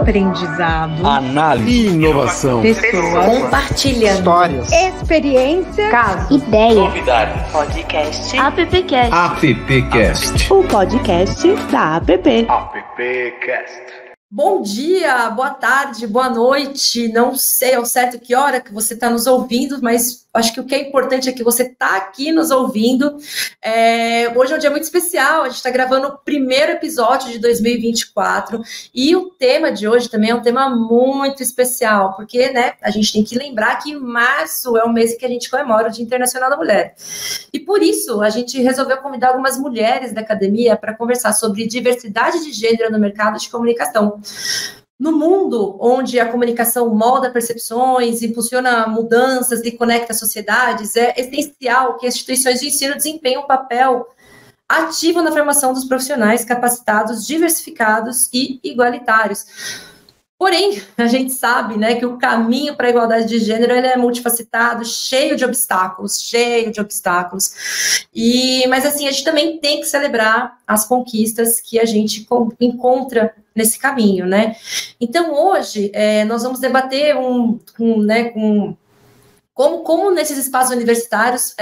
aprendizado, análise, inovação, pessoas, compartilhando histórias, experiência, casos, ideia, novidade, podcast, AppCast, AppCast, o podcast da App. AppCast. Bom dia, boa tarde, boa noite, não sei ao certo que hora que você está nos ouvindo, mas acho que o que é importante é que você está aqui nos ouvindo. Hoje é um dia muito especial, a gente está gravando o primeiro episódio de 2024 e o tema de hoje também é um tema muito especial, porque a gente tem que lembrar que março é o mês que a gente comemora o Dia Internacional da Mulher. E por isso a gente resolveu convidar algumas mulheres da academia para conversar sobre diversidade de gênero no mercado de comunicação. No mundo onde a comunicação molda percepções, impulsiona mudanças e conecta sociedades, é essencial que as instituições de ensino desempenhem um papel ativo na formação dos profissionais capacitados, diversificados e igualitários. Porém, a gente sabe, que o caminho para a igualdade de gênero ele é multifacetado, cheio de obstáculos. Mas assim, a gente também tem que celebrar as conquistas que a gente encontra nesse caminho, Então, hoje, nós vamos debater como nesses espaços universitários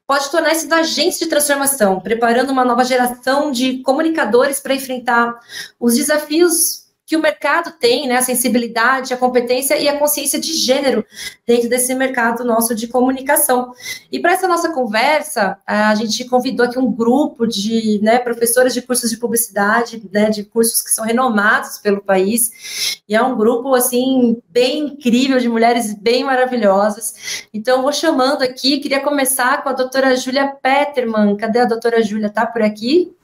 pode tornar esses agentes de transformação, preparando uma nova geração de comunicadores para enfrentar os desafios que o mercado tem, a sensibilidade, a competência e a consciência de gênero dentro desse mercado nosso de comunicação. E para essa nossa conversa, a gente convidou aqui um grupo de professoras de cursos de publicidade, de cursos que são renomados pelo país, e é um grupo, assim, bem incrível, de mulheres bem maravilhosas. Então, eu vou chamando aqui, queria começar com a doutora Júlia Petermann. Cadê a doutora Júlia? Tá por aqui?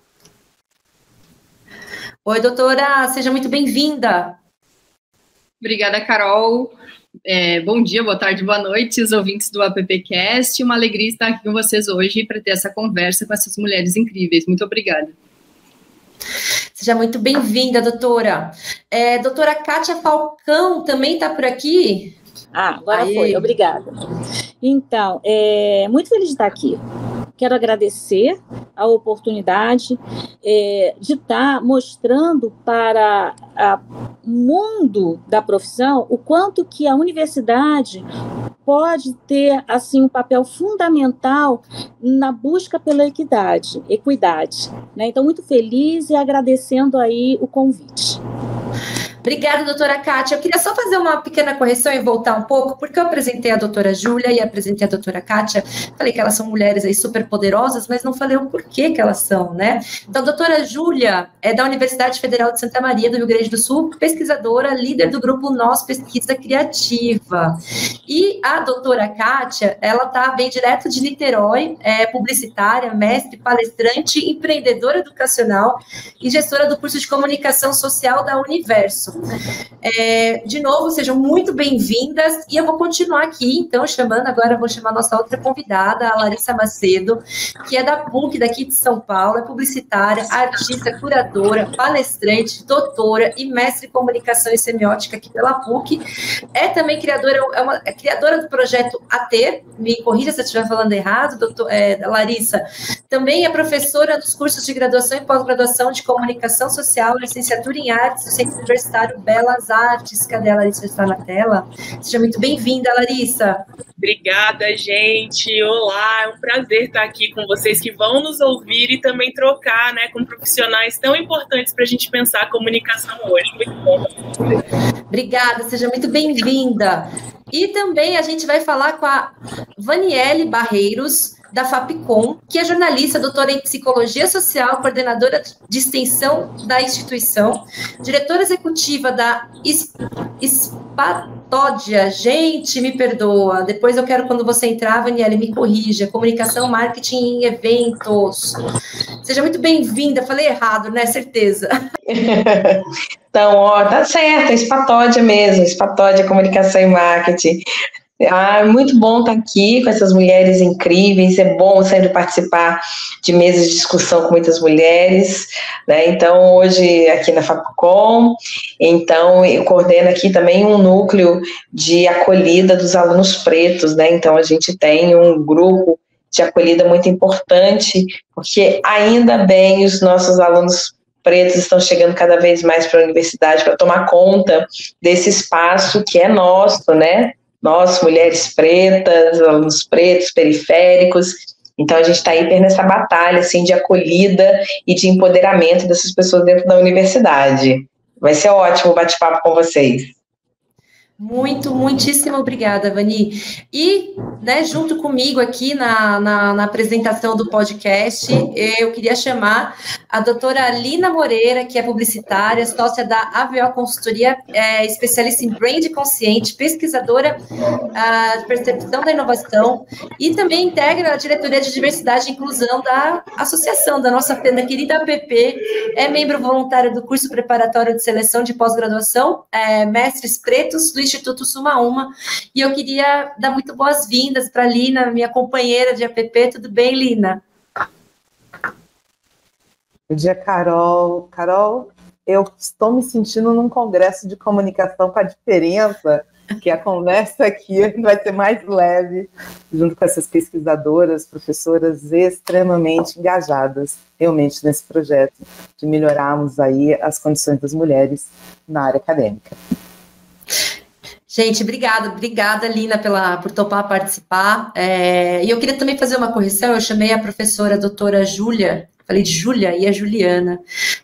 Oi, doutora, seja muito bem-vinda. Obrigada, Carol. Bom dia, boa tarde, boa noite, os ouvintes do AppCast. Uma alegria estar aqui com vocês hoje para ter essa conversa com essas mulheres incríveis. Muito obrigada. Seja muito bem-vinda, doutora. Doutora Kátia Falcão também está por aqui? Agora foi, obrigada. Então, muito feliz de estar aqui. Quero agradecer a oportunidade de estar mostrando para o mundo da profissão o quanto que a universidade pode ter assim um papel fundamental na busca pela equidade. Então, muito feliz e agradecendo aí o convite. Obrigada, doutora Kátia. Eu queria só fazer uma pequena correção e voltar um pouco, porque eu apresentei a doutora Júlia e apresentei a doutora Kátia. Falei que elas são mulheres aí super poderosas, mas não falei o porquê que elas são, Então, a doutora Júlia é da Universidade Federal de Santa Maria, do Rio Grande do Sul, pesquisadora, líder do grupo Nós Pesquisa Criativa. E a doutora Kátia, ela vem direto de Niterói, é publicitária, mestre, palestrante, empreendedora educacional e gestora do curso de comunicação social da Universo. De novo, sejam muito bem-vindas e eu vou continuar aqui, então, vou chamar a nossa outra convidada, a Larissa Macedo, que é da PUC, daqui de São Paulo, é publicitária, artista, curadora, palestrante, doutora e mestre em comunicação e semiótica aqui pela PUC, é também criadora do projeto AT, me corrija se eu estiver falando errado, Larissa, também é professora dos cursos de graduação e pós-graduação de comunicação social, licenciatura em artes do Centro Universitário Belas Artes. Cadê a Larissa? Está na tela? Seja muito bem-vinda, Larissa. Obrigada, gente. Olá, é um prazer estar aqui com vocês que vão nos ouvir e também trocar, com profissionais tão importantes para a gente pensar a comunicação hoje. Muito bom. Obrigada, seja muito bem-vinda. E também a gente vai falar com a Vaniele Barreiros, da FAPCOM, que é jornalista, doutora em Psicologia Social, coordenadora de extensão da instituição, diretora executiva da Espatódia. Gente, me perdoa. Depois eu quero, quando você entrar, Vaniele, me corrija. Comunicação, marketing em eventos. Seja muito bem-vinda. Falei errado, Certeza. Então, tá certo, Espatódia mesmo, Espatódia Comunicação e Marketing. Muito bom estar aqui com essas mulheres incríveis, é bom sempre participar de mesas de discussão com muitas mulheres, Então, hoje aqui na FAPCOM, então eu coordeno aqui também um núcleo de acolhida dos alunos pretos, Então, a gente tem um grupo de acolhida muito importante, porque ainda bem os nossos alunos pretos estão chegando cada vez mais para a universidade para tomar conta desse espaço que é nosso, né? Nós, mulheres pretas, alunos pretos, periféricos. Então, a gente está hiper nessa batalha, assim, de acolhida e de empoderamento dessas pessoas dentro da universidade. Vai ser ótimo o bate-papo com vocês. Muitíssimo obrigada, Vani. E, né, junto comigo aqui na apresentação do podcast, eu queria chamar a doutora Lina Moreira, que é publicitária, sócia da AVO Consultoria, especialista em brand consciente, pesquisadora de percepção da inovação e também integra a diretoria de diversidade e inclusão da associação da nossa querida APP, é membro voluntário do curso preparatório de seleção de pós-graduação, Mestres Pretos, do Instituto Suma Uma, e eu queria dar muito boas-vindas para a Lina, minha companheira de APP. Tudo bem, Lina? Bom dia, Carol. Carol, eu estou me sentindo num congresso de comunicação, com a diferença que a conversa aqui vai ser mais leve, junto com essas pesquisadoras, professoras extremamente engajadas, realmente, nesse projeto de melhorarmos aí as condições das mulheres na área acadêmica. Gente, obrigada, Lina, por topar participar. E eu queria também fazer uma correção, eu chamei a professora doutora Júlia, falei de Júlia e a Juliana,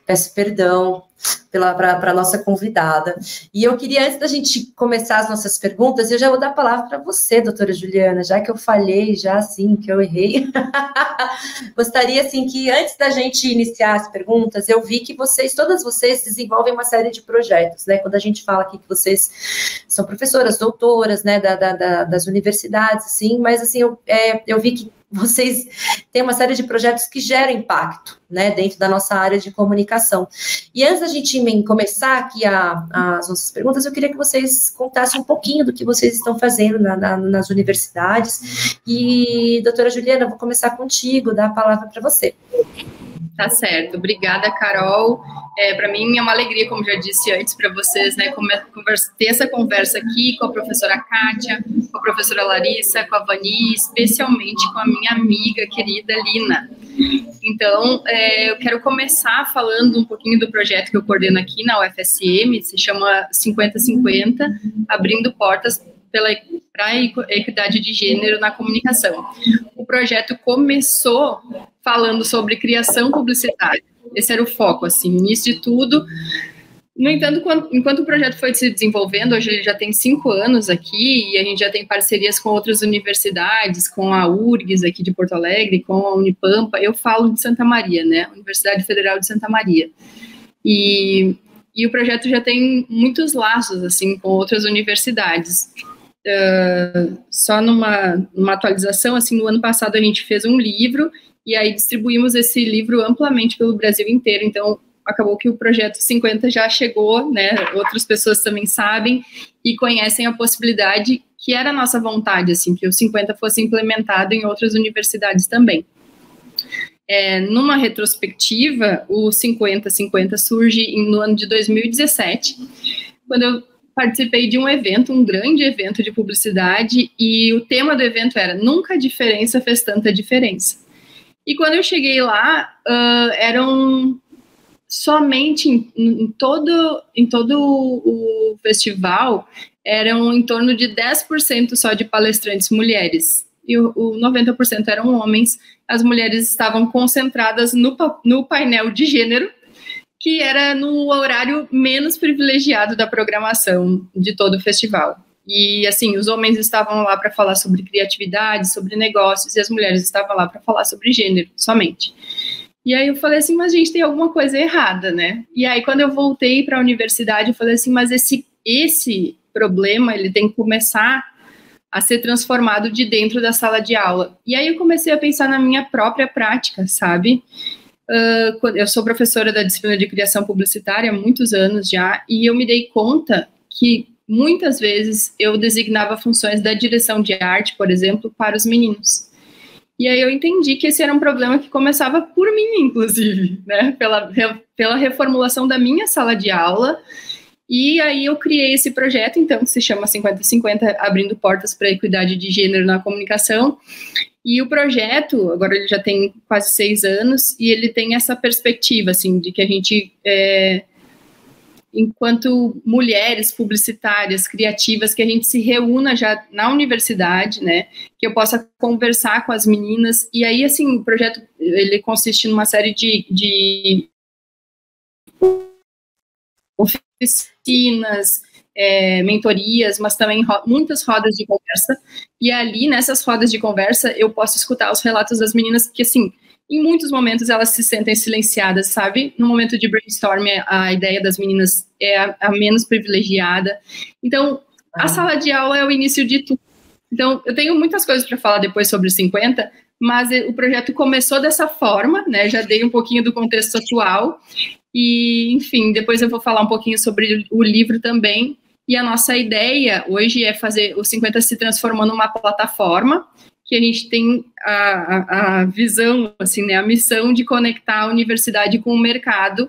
peço perdão para a nossa convidada. E eu queria, antes da gente começar as nossas perguntas, eu já vou dar a palavra para você, doutora Juliana, já que eu falhei, já assim, que eu errei. Gostaria, assim, que antes da gente iniciar as perguntas, eu vi que todas vocês desenvolvem uma série de projetos, né? Quando a gente fala aqui que vocês são professoras, doutoras, né, das universidades, assim, mas, assim, eu vi que vocês têm uma série de projetos que geram impacto, né, dentro da nossa área de comunicação. E antes da gente começar aqui as nossas perguntas, eu queria que vocês contassem um pouquinho do que vocês estão fazendo nas universidades. E, doutora Juliana, eu vou começar contigo, dar a palavra para você. Tá certo, obrigada, Carol. Para mim é uma alegria, como já disse antes para vocês, né, ter essa conversa aqui com a professora Kátia, com a professora Larissa, com a Vani, especialmente com a minha amiga querida Lina. Então, eu quero começar falando um pouquinho do projeto que eu coordeno aqui na UFSM, se chama 50-50, abrindo portas para a equidade de gênero na comunicação. O projeto começou falando sobre criação publicitária. Esse era o foco, assim, início de tudo. No entanto, enquanto o projeto foi se desenvolvendo, hoje ele já tem 5 anos aqui, e a gente já tem parcerias com outras universidades, com a URGS aqui de Porto Alegre, com a Unipampa. Eu falo de Santa Maria, né, Universidade Federal de Santa Maria. E o projeto já tem muitos laços, assim, com outras universidades. Só numa atualização, assim, no ano passado a gente fez um livro, e aí distribuímos esse livro amplamente pelo Brasil inteiro. Então, acabou que o projeto 50 já chegou, né, outras pessoas também sabem e conhecem a possibilidade, que era a nossa vontade, assim, que o 50 fosse implementado em outras universidades também. Numa retrospectiva, o 50-50 surge no ano de 2017, quando eu participei de um evento, um grande evento de publicidade, e o tema do evento era "Nunca a diferença fez tanta diferença". E quando eu cheguei lá, eram somente em todo o festival, eram em torno de 10% só de palestrantes mulheres, e o 90% eram homens. As mulheres estavam concentradas no painel de gênero, que era no horário menos privilegiado da programação de todo o festival. E, assim, os homens estavam lá para falar sobre criatividade, sobre negócios, e as mulheres estavam lá para falar sobre gênero, somente. E aí eu falei assim, mas, gente, tem alguma coisa errada, né? E aí, quando eu voltei para a universidade, eu falei assim, mas esse problema, ele tem que começar a ser transformado de dentro da sala de aula. E aí eu comecei a pensar na minha própria prática, sabe? Eu sou professora da disciplina de criação publicitária há muitos anos já, e eu me dei conta que muitas vezes eu designava funções da direção de arte, por exemplo, para os meninos. E aí eu entendi que esse era um problema que começava por mim, inclusive, né? Pela reformulação da minha sala de aula, E aí eu criei esse projeto, então, que se chama 50-50, Abrindo Portas para a Equidade de Gênero na Comunicação. E o projeto, agora ele já tem quase 6 anos, e ele tem essa perspectiva, assim, de que a gente, enquanto mulheres publicitárias, criativas, que a gente se reúna já na universidade, né, que eu possa conversar com as meninas. E aí, assim, o projeto, ele consiste numa série de oficinas, mentorias, mas também muitas rodas de conversa, e ali, nessas rodas de conversa, eu posso escutar os relatos das meninas, que, assim, em muitos momentos elas se sentem silenciadas, sabe? No momento de brainstorming, a ideia das meninas é a menos privilegiada. Então, a sala de aula é o início de tudo. Então, eu tenho muitas coisas para falar depois sobre os 50, mas o projeto começou dessa forma, né? Já dei um pouquinho do contexto atual, e, enfim, depois eu vou falar um pouquinho sobre o livro também. E a nossa ideia hoje é fazer o 50 se transformando numa plataforma, que a gente tem a visão, assim, né, a missão de conectar a universidade com o mercado,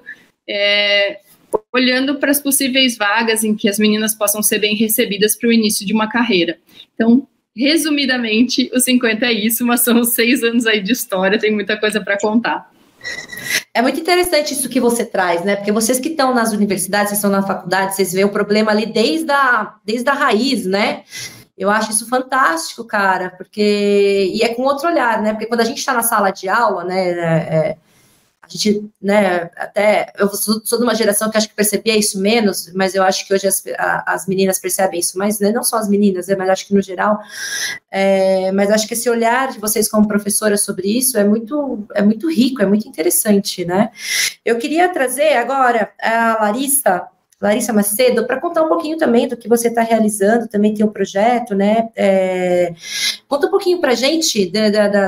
olhando para as possíveis vagas em que as meninas possam ser bem recebidas para o início de uma carreira. Então, resumidamente, o 50 é isso, mas são 6 anos aí de história, tem muita coisa para contar. É muito interessante isso que você traz, né? Porque vocês que estão nas universidades, vocês estão na faculdade, vocês veem o problema ali desde a raiz, né? Eu acho isso fantástico, cara, porque... E é com outro olhar, né? Porque quando a gente está na sala de aula, né? A gente, né? Até... Eu sou de uma geração que acho que percebia isso menos, mas eu acho que hoje as meninas percebem isso mais, né? Não só as meninas, né? Mas acho que no geral... mas acho que esse olhar de vocês como professora sobre isso é muito rico, é muito interessante, né? Eu queria trazer agora a Larissa Macedo, para contar um pouquinho também do que você está realizando, também tem um projeto, né? Conta um pouquinho para a gente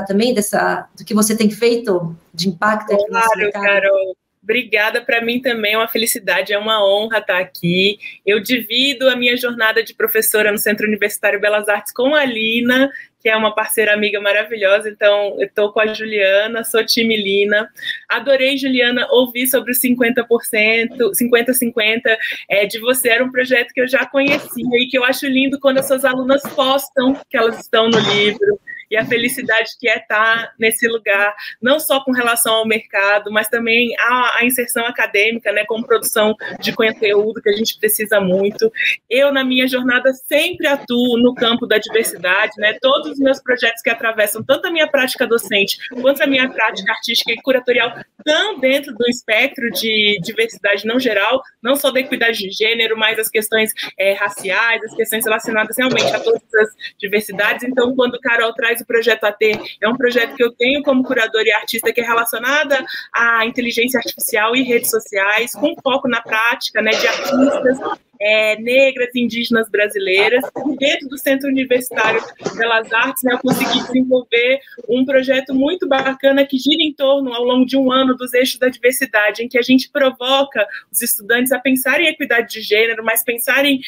também do que você tem feito de impacto. Claro, Carol. Obrigada, para mim também é uma felicidade, é uma honra estar aqui. Eu divido a minha jornada de professora no Centro Universitário Belas Artes com a Lina, que é uma parceira amiga maravilhosa, então eu estou com a Juliana, sou time Lina. Adorei, Juliana, ouvir sobre os 50%, 50-50 de você, era um projeto que eu já conhecia e que eu acho lindo quando as suas alunas postam que elas estão no livro. E a felicidade que é estar nesse lugar, não só com relação ao mercado, mas também a inserção acadêmica, né, como produção de conteúdo, que a gente precisa muito. Eu, na minha jornada, sempre atuo no campo da diversidade, né, todos os meus projetos que atravessam tanto a minha prática docente quanto a minha prática artística e curatorial estão dentro do espectro de diversidade não geral, não só da equidade de gênero, mas as questões raciais, as questões relacionadas realmente a todas as diversidades. Então, quando Carol traz o projeto AT, é um projeto que eu tenho como curadora e artista que é relacionada à inteligência artificial e redes sociais, com foco na prática, né, de artistas negras e indígenas brasileiras. E dentro do Centro Universitário Belas Artes, né, eu consegui desenvolver um projeto muito bacana que gira em torno, ao longo de um ano, dos eixos da diversidade, em que a gente provoca os estudantes a pensarem em equidade de gênero, mas pensarem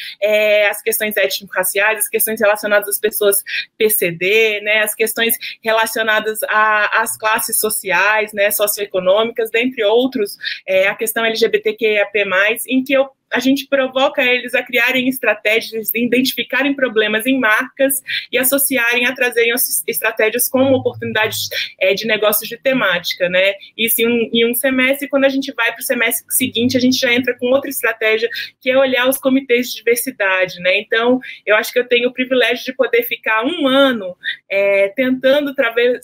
as questões étnico-raciais, as questões relacionadas às pessoas PCD, né, as questões relacionadas às classes sociais, né, socioeconômicas, dentre outros, a questão LGBTQIAP+, em que a gente provoca eles a criarem estratégias, identificarem problemas em marcas e associarem, a trazerem estratégias como oportunidades de negócios de temática, né? Isso em um semestre, quando a gente vai para o semestre seguinte, a gente já entra com outra estratégia, que é olhar os comitês de diversidade, né? Então, eu acho que eu tenho o privilégio de poder ficar um ano tentando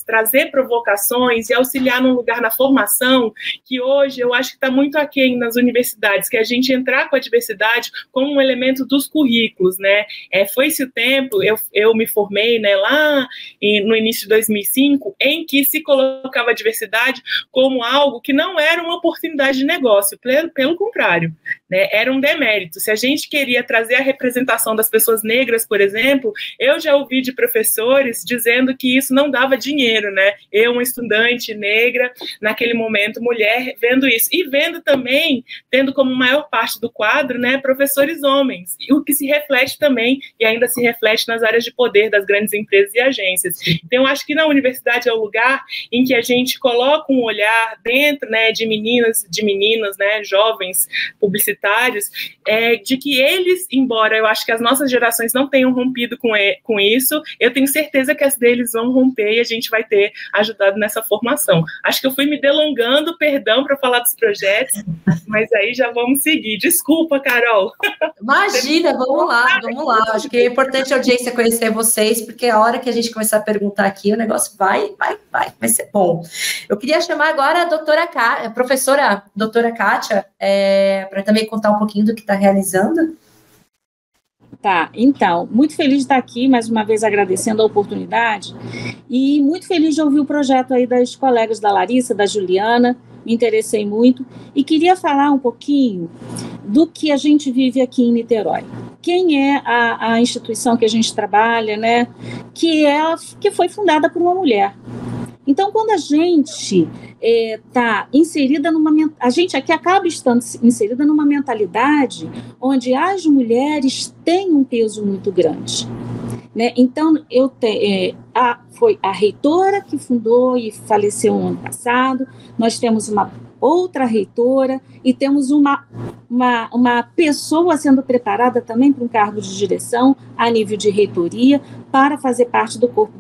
trazer provocações e auxiliar num lugar na formação, que hoje eu acho que está muito aquém nas universidades, que a gente entrar com a diversidade como um elemento dos currículos, né? Foi-se o tempo, eu me formei, né, lá no início de 2005, em que se colocava a diversidade como algo que não era uma oportunidade de negócio, pelo contrário, né, era um demérito. Se a gente queria trazer a representação das pessoas negras, por exemplo, eu já ouvi de professores dizendo que isso não dava dinheiro, né? Eu, uma estudante negra, naquele momento, mulher, vendo isso. E vendo também, tendo como maior parte do quadro, né, professores homens, o que se reflete também, e ainda se reflete nas áreas de poder das grandes empresas e agências. Então, eu acho que na universidade é o lugar em que a gente coloca um olhar dentro, né, de meninas, de meninos, né, jovens publicitários, universitários, de que eles, embora eu acho que as nossas gerações não tenham rompido com isso, eu tenho certeza que as deles vão romper e a gente vai ter ajudado nessa formação. Acho que eu fui me delongando, perdão, para falar dos projetos, mas aí já vamos seguir. Desculpa, Carol. Imagina, vamos lá. Acho que é importante a audiência conhecer vocês, porque a hora que a gente começar a perguntar aqui, o negócio vai ser bom. Eu queria chamar agora a professora doutora Kátia, para também contar um pouquinho do que está realizando. Tá, então, muito feliz de estar aqui, mais uma vez agradecendo a oportunidade, e muito feliz de ouvir o projeto aí das colegas da Larissa, da Juliana, me interessei muito, e queria falar um pouquinho do que a gente vive aqui em Niterói. Quem é a instituição que a gente trabalha, né, que foi fundada por uma mulher. Então, quando a gente está inserida a gente aqui acaba estando inserida numa mentalidade onde as mulheres têm um peso muito grande, né? Então, foi a reitora que fundou e faleceu no ano passado, nós temos uma outra reitora e temos uma pessoa sendo preparada também para um cargo de direção a nível de reitoria para fazer parte do corpo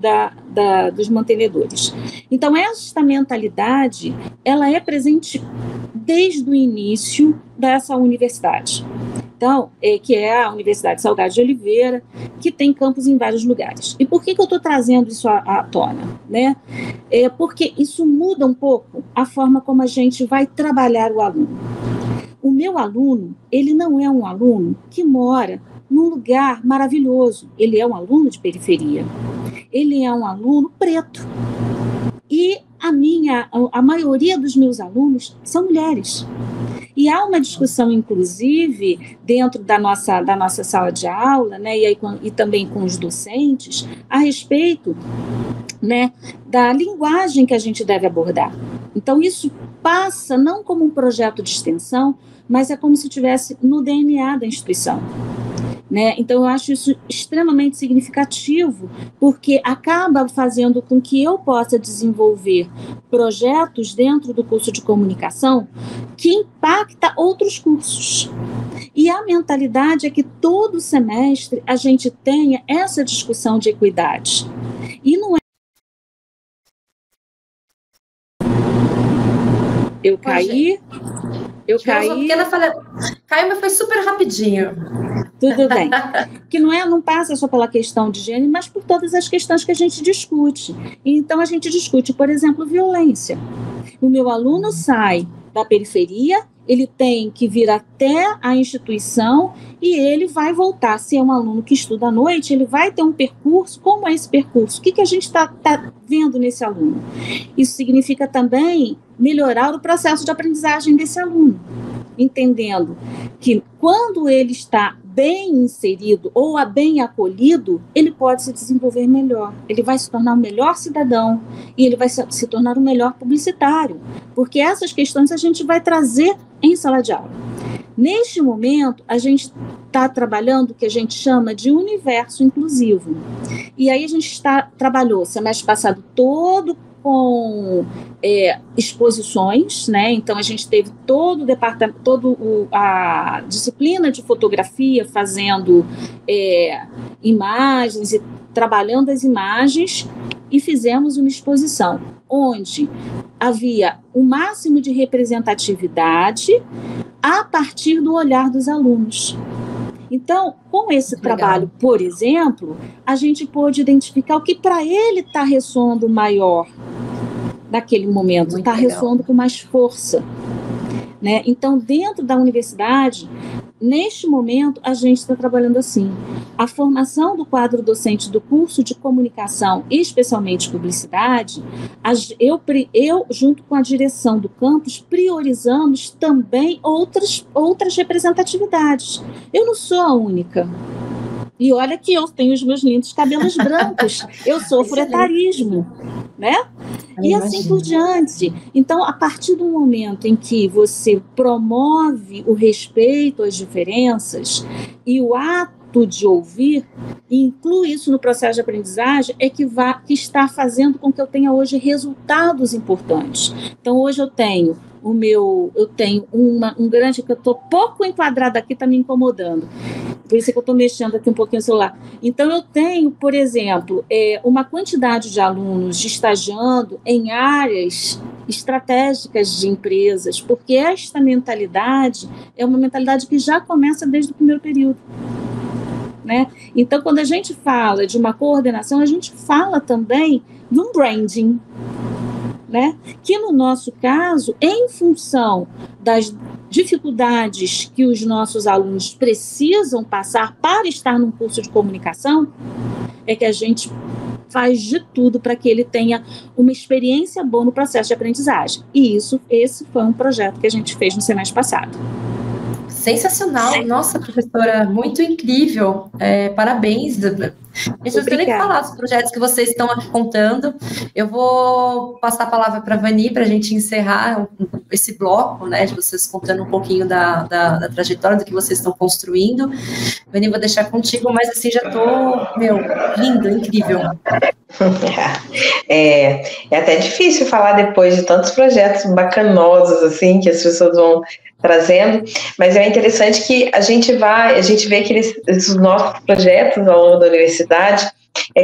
dos mantenedores. Então, esta mentalidade, ela é presente desde o início dessa universidade. Então, que é a Universidade Salgado de Oliveira, que tem campus em vários lugares. E por que eu estou trazendo isso à tona? Né? Porque isso muda um pouco a forma como a gente vai trabalhar o aluno. O meu aluno, ele não é um aluno que mora num lugar maravilhoso. Ele é um aluno de periferia. Ele é um aluno preto. E a maioria dos meus alunos são mulheres. E há uma discussão, inclusive, dentro da nossa sala de aula, né, e também com os docentes, a respeito, né, da linguagem que a gente deve abordar. Então, isso passa não como um projeto de extensão, mas é como se estivesse no DNA da instituição. Né? Então, eu acho isso extremamente significativo, porque acaba fazendo com que eu possa desenvolver projetos dentro do curso de comunicação que impacta outros cursos. E a mentalidade é que todo semestre a gente tenha essa discussão de equidade. E não é... Eu caí... Caiu, mas foi super rapidinho. Tudo bem. Que não passa só pela questão de gênero, mas por todas as questões que a gente discute. Então, a gente discute, por exemplo, violência. O meu aluno sai da periferia, ele tem que vir até a instituição e ele vai voltar. Se é um aluno que estuda à noite, ele vai ter um percurso. Como é esse percurso? O que a gente está vendo nesse aluno? Isso significa também melhorar o processo de aprendizagem desse aluno, entendendo que quando ele está bem inserido ou bem acolhido, ele pode se desenvolver melhor, ele vai se tornar um melhor cidadão e ele vai se tornar um melhor publicitário, porque essas questões a gente vai trazer em sala de aula. Neste momento, a gente está trabalhando o que a gente chama de universo inclusivo. E aí a gente trabalhou semestre passado todo com exposições, né? Então a gente teve todo o departamento, a disciplina de fotografia fazendo imagens e trabalhando as imagens, e fizemos uma exposição onde havia o máximo de representatividade a partir do olhar dos alunos. Então, com esse trabalho, por exemplo, a gente pôde identificar o que para ele está ressoando maior naquele momento, está ressoando com mais força. Né? Então, dentro da universidade, neste momento, a gente está trabalhando assim. A formação do quadro docente do curso de comunicação, especialmente publicidade, eu junto com a direção do campus, priorizamos também outras representatividades. Eu não sou a única. E olha que eu tenho os meus lindos cabelos brancos, eu sofro etarismo, né? E assim por diante. Então, a partir do momento em que você promove o respeito às diferenças e o ato de ouvir, e inclui isso no processo de aprendizagem, é que está fazendo com que eu tenha hoje resultados importantes. Então, hoje eu tenho eu tenho um grande, que eu estou pouco enquadrada aqui, está me incomodando. Por isso que eu estou mexendo aqui um pouquinho no celular. Então, eu tenho, por exemplo, uma quantidade de alunos estagiando em áreas estratégicas de empresas, porque esta mentalidade é uma mentalidade que já começa desde o primeiro período. Né? Então, quando a gente fala de uma coordenação, a gente fala também de um branding, né? Que no nosso caso, em função das dificuldades que os nossos alunos precisam passar para estar num curso de comunicação, é que a gente faz de tudo para que ele tenha uma experiência boa no processo de aprendizagem. E esse foi um projeto que a gente fez no semestre passado. Sensacional, nossa, professora, muito incrível, parabéns. Gente, não sei nem falar dos projetos que vocês estão aqui contando. Eu vou passar a palavra para a Vani para a gente encerrar esse bloco, né, de vocês contando um pouquinho da trajetória, do que vocês estão construindo. Vani, vou deixar contigo, mas assim, já estou, lindo, incrível. É até difícil falar depois de tantos projetos bacanosos, assim, que as pessoas vão trazendo, mas é interessante que a gente vê que esses nossos projetos ao longo da universidade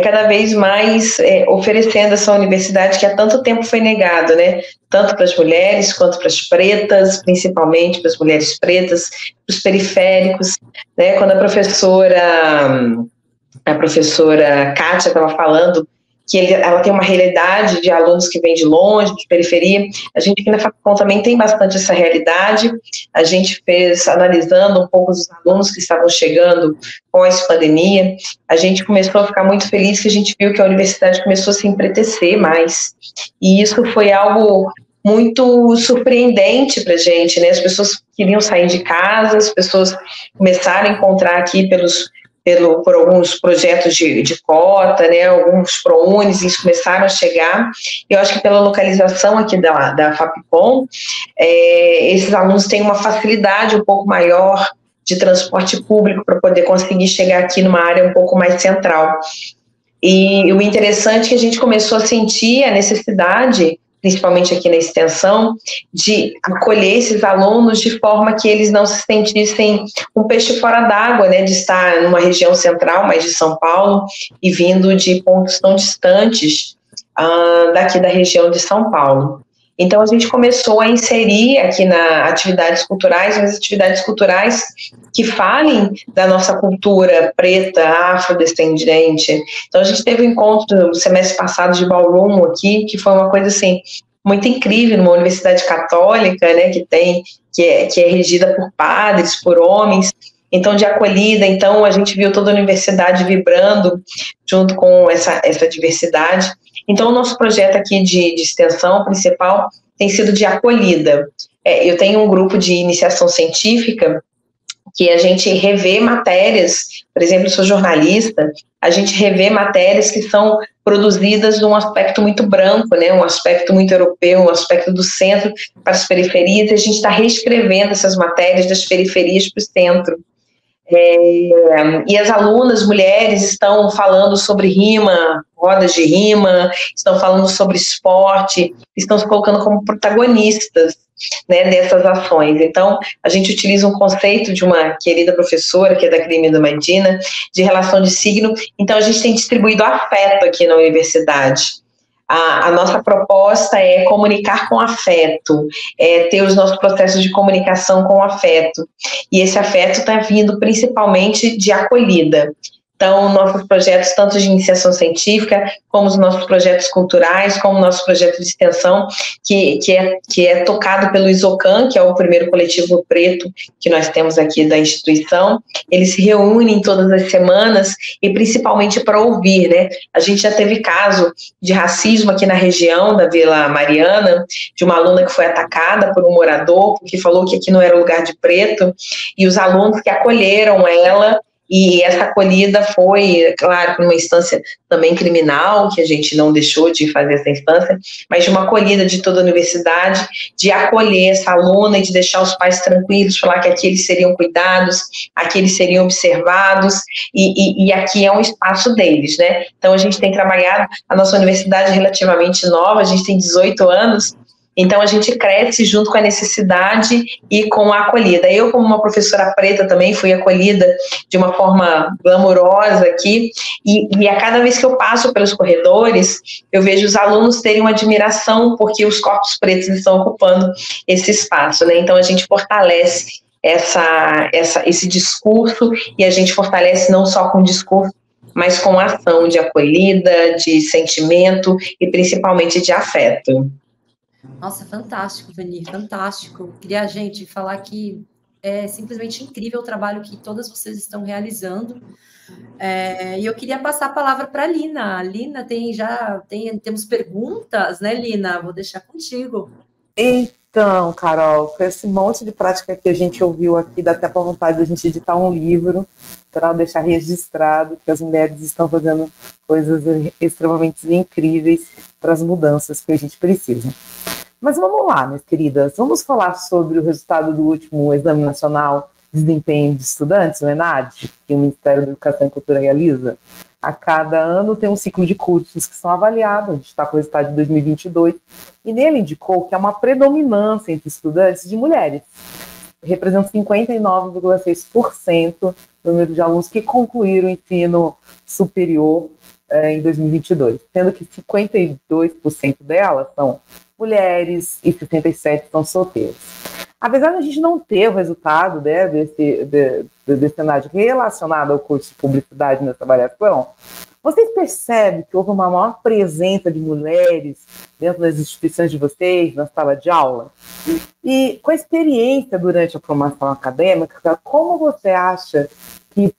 cada vez mais oferecendo essa universidade que há tanto tempo foi negado, né? Tanto para as mulheres quanto para as pretas, principalmente para as mulheres pretas, para os periféricos, né? Quando a professora Kátia estava falando que ela tem uma realidade de alunos que vêm de longe, de periferia. A gente aqui na Facom também tem bastante essa realidade. A gente fez, analisando um pouco os alunos que estavam chegando com essa pandemia, a gente começou a ficar muito feliz que a gente viu que a universidade começou a se empretecer mais. E isso foi algo muito surpreendente para a gente, né? As pessoas queriam sair de casa, as pessoas começaram a encontrar aqui por alguns projetos de cota, né, alguns ProUnis, eles começaram a chegar. Eu acho que pela localização aqui da Fapcom, esses alunos têm uma facilidade um pouco maior de transporte público para poder conseguir chegar aqui numa área um pouco mais central. E o interessante é que a gente começou a sentir a necessidade, principalmente aqui na extensão, de acolher esses alunos de forma que eles não se sentissem um peixe fora d'água, né, de estar numa região central, mais de São Paulo, e vindo de pontos tão distantes daqui da região de São Paulo. Então, a gente começou a inserir aqui na atividades culturais, mas atividades culturais que falem da nossa cultura preta, afrodescendente. Então, a gente teve um encontro no semestre passado de ballroom aqui, que foi uma coisa, assim, muito incrível, numa universidade católica, né, que é regida por padres, por homens, então, de acolhida. Então, a gente viu toda a universidade vibrando junto com essa diversidade. Então, o nosso projeto aqui de extensão principal tem sido de acolhida. Eu tenho um grupo de iniciação científica que a gente revê matérias, por exemplo, eu sou jornalista, a gente revê matérias que são produzidas num aspecto muito branco, né, um aspecto muito europeu, um aspecto do centro para as periferias, e a gente está reescrevendo essas matérias das periferias para o centro. E as alunas mulheres estão falando sobre rima, rodas de rima, estão falando sobre esporte, estão se colocando como protagonistas, né, dessas ações. Então, a gente utiliza um conceito de uma querida professora, que é da Academia da Medina, de relação de signo. Então, a gente tem distribuído afeto aqui na universidade. A nossa proposta é comunicar com afeto, ter os nossos processos de comunicação com afeto, e esse afeto está vindo principalmente de acolhida. Então, nossos projetos, tanto de iniciação científica, como os nossos projetos culturais, como o nosso projeto de extensão, que é tocado pelo Isocan, que é o primeiro coletivo preto que nós temos aqui da instituição. Eles se reúnem todas as semanas, e principalmente para ouvir, né? A gente já teve caso de racismo aqui na região da Vila Mariana, de uma aluna que foi atacada por um morador, porque falou que aqui não era lugar de preto, e os alunos que acolheram ela. E essa acolhida foi, claro, numa instância também criminal, que a gente não deixou de fazer essa instância, mas de uma acolhida de toda a universidade, de acolher essa aluna e de deixar os pais tranquilos, falar que aqui eles seriam cuidados, aqui eles seriam observados, e aqui é um espaço deles, né? Então, a gente tem trabalhado, a nossa universidade é relativamente nova, a gente tem 18 anos, Então, a gente cresce junto com a necessidade e com a acolhida. Eu, como uma professora preta, também fui acolhida de uma forma glamourosa aqui, e a cada vez que eu passo pelos corredores, eu vejo os alunos terem uma admiração porque os corpos pretos estão ocupando esse espaço, né? Então, a gente fortalece esse discurso, e a gente fortalece não só com discurso, mas com ação de acolhida, de sentimento e principalmente de afeto. Nossa, fantástico, Vani, fantástico. Queria, gente, falar que é simplesmente incrível o trabalho que todas vocês estão realizando. E eu queria passar a palavra para a Lina. Lina, temos perguntas, né, Lina? Vou deixar contigo. Então, Carol, com esse monte de prática que a gente ouviu aqui, dá até para vontade de a gente editar um livro para deixar registrado que as mulheres estão fazendo coisas extremamente incríveis para as mudanças que a gente precisa. Mas vamos lá, minhas queridas, vamos falar sobre o resultado do último Exame Nacional de Desempenho de Estudantes, o ENAD, que o Ministério da Educação e Cultura realiza. A cada ano tem um ciclo de cursos que são avaliados, a gente está com o resultado de 2022, e nele indicou que há uma predominância entre estudantes de mulheres, representa 59,6% do número de alunos que concluíram o ensino superior em 2022, sendo que 52% delas são mulheres e 67% são solteiras. Apesar de a gente não ter o resultado, né, desse cenário relacionado ao curso de publicidade nessa avaliação, vocês percebem que houve uma maior presença de mulheres dentro das instituições de vocês, na sala de aula? E com a experiência durante a formação acadêmica, como você acha que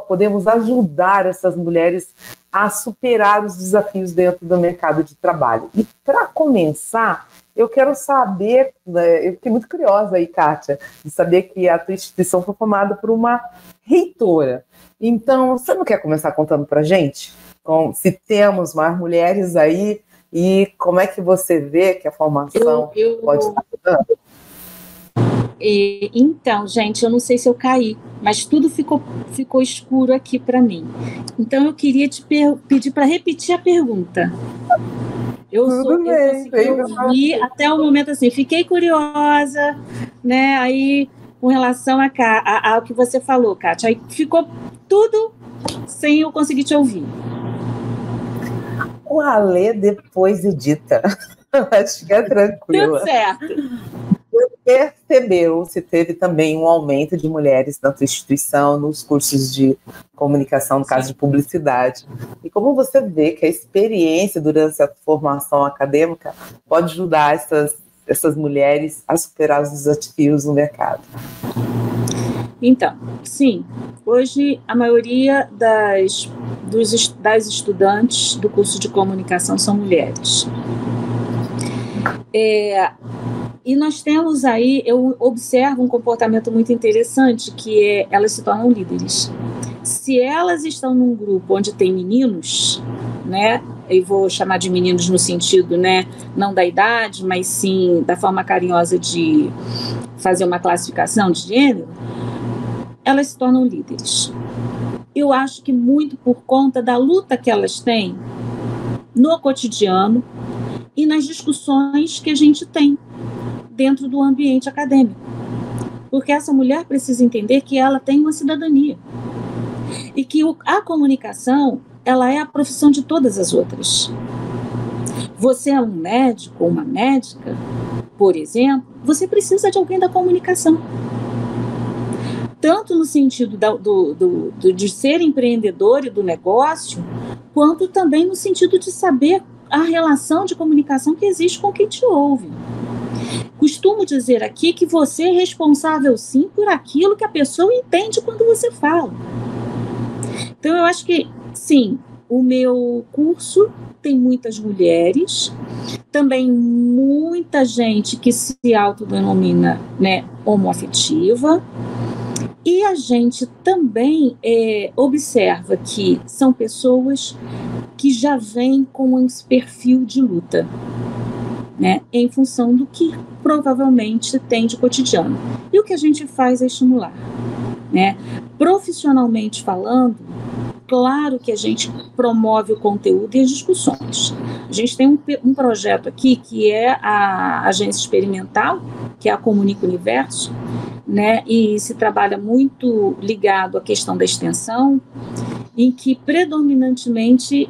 podemos ajudar essas mulheres a superar os desafios dentro do mercado de trabalho? E para começar, eu quero saber, né, eu fiquei muito curiosa aí, Kátia, de saber que a tua instituição foi formada por uma reitora. Então, você não quer começar contando para a gente se temos mais mulheres aí e como é que você vê que a formação pode estar mudando? Então, gente, eu não sei se eu caí, mas tudo ficou escuro aqui para mim. Então, eu queria te pedir para repetir a pergunta. Eu consegui ouvir até o momento assim, fiquei curiosa, né? Aí, com relação ao que você falou, Kátia, aí ficou tudo sem eu conseguir te ouvir. O Alê depois edita. Acho que é tranquilo. Tudo certo. Percebeu se teve também um aumento de mulheres na tua instituição, nos cursos de comunicação, no caso de publicidade. E como você vê que a experiência durante a formação acadêmica pode ajudar essas mulheres a superar os desafios no mercado? Então, sim, hoje a maioria das estudantes do curso de comunicação são mulheres. E nós temos aí, eu observo um comportamento muito interessante, que elas se tornam líderes. Se elas estão num grupo onde tem meninos, né, eu vou chamar de meninos no sentido, né, não da idade, mas sim da forma carinhosa de fazer uma classificação de gênero, elas se tornam líderes. Eu acho que muito por conta da luta que elas têm no cotidiano e nas discussões que a gente tem dentro do ambiente acadêmico. Porque essa mulher precisa entender que ela tem uma cidadania e que a comunicação, ela é a profissão de todas as outras. Você é um médico ou uma médica, por exemplo, você precisa de alguém da comunicação. Tanto no sentido de ser empreendedor e do negócio, quanto também no sentido de saber a relação de comunicação que existe com quem te ouve. Costumo dizer aqui que você é responsável, sim, por aquilo que a pessoa entende quando você fala. Então, eu acho que, sim, o meu curso tem muitas mulheres, também muita gente que se autodenomina, né, homoafetiva, e a gente também observa que são pessoas que já vêm com esse perfil de luta, né, em função do que provavelmente tem de cotidiano. E o que a gente faz é estimular, né? Profissionalmente falando, claro que a gente promove o conteúdo e as discussões. A gente tem um projeto aqui que é a agência experimental, que é a Comunica Universo, né, e se trabalha muito ligado à questão da extensão, em que predominantemente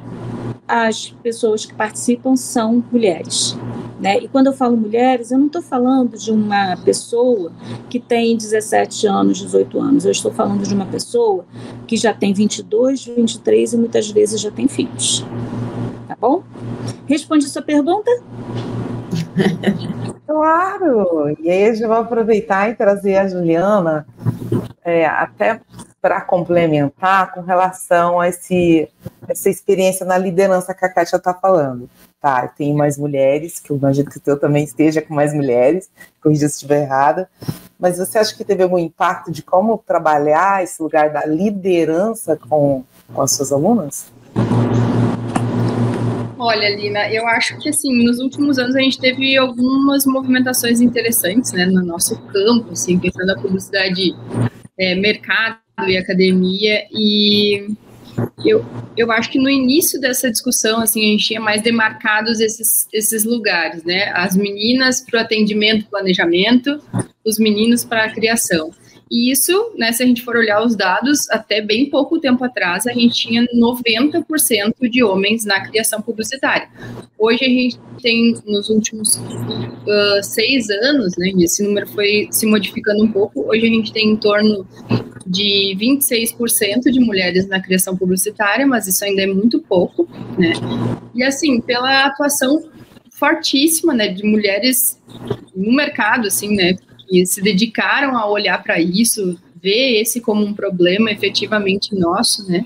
as pessoas que participam são mulheres. Né? E quando eu falo mulheres, eu não estou falando de uma pessoa que tem 17 anos, 18 anos. Eu estou falando de uma pessoa que já tem 22, 23 e muitas vezes já tem filhos. Tá bom? Responde a sua pergunta? Claro! E aí a gente vai aproveitar e trazer a Juliana até para complementar com relação a essa experiência na liderança que a Kátia está falando. Tá, tem mais mulheres, que eu imagino que o teu também esteja com mais mulheres, corrija se estiver errada, mas você acha que teve algum impacto de como trabalhar esse lugar da liderança com as suas alunas? Olha, Lina, eu acho que, assim, nos últimos anos a gente teve algumas movimentações interessantes, né, no nosso campo, assim, pensando na publicidade, mercado e academia, e eu acho que no início dessa discussão, assim, a gente tinha mais demarcados esses lugares, né, as meninas para o atendimento e planejamento, os meninos para a criação. E isso, né, se a gente for olhar os dados, até bem pouco tempo atrás, a gente tinha 90% de homens na criação publicitária. Hoje a gente tem, nos últimos 6 anos, né, esse número foi se modificando um pouco, hoje a gente tem em torno de 26% de mulheres na criação publicitária, mas isso ainda é muito pouco, né, e assim, pela atuação fortíssima, né, de mulheres no mercado, assim, né, que se dedicaram a olhar para isso, ver esse como um problema efetivamente nosso, né?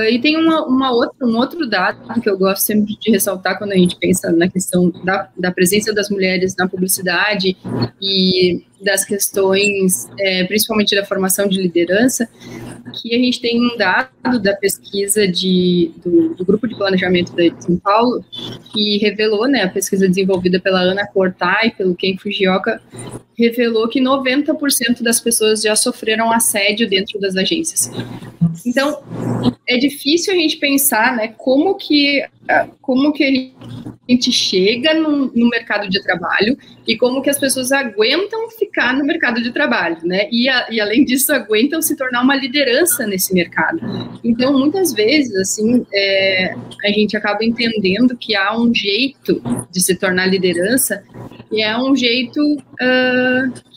E tem um outro dado que eu gosto sempre de ressaltar quando a gente pensa na questão da presença das mulheres na publicidade e das questões, principalmente da formação de liderança, que a gente tem um dado da pesquisa do Grupo de Planejamento de São Paulo, que revelou, né, a pesquisa desenvolvida pela Ana Cortá e pelo Ken Fujioka, revelou que 90% das pessoas já sofreram assédio dentro das agências. Então, é difícil a gente pensar, né, como que a gente chega no mercado de trabalho e como que as pessoas aguentam ficar no mercado de trabalho, né, e além disso, aguentam se tornar uma liderança nesse mercado. Então, muitas vezes, assim, a gente acaba entendendo que há um jeito de se tornar liderança e é um jeito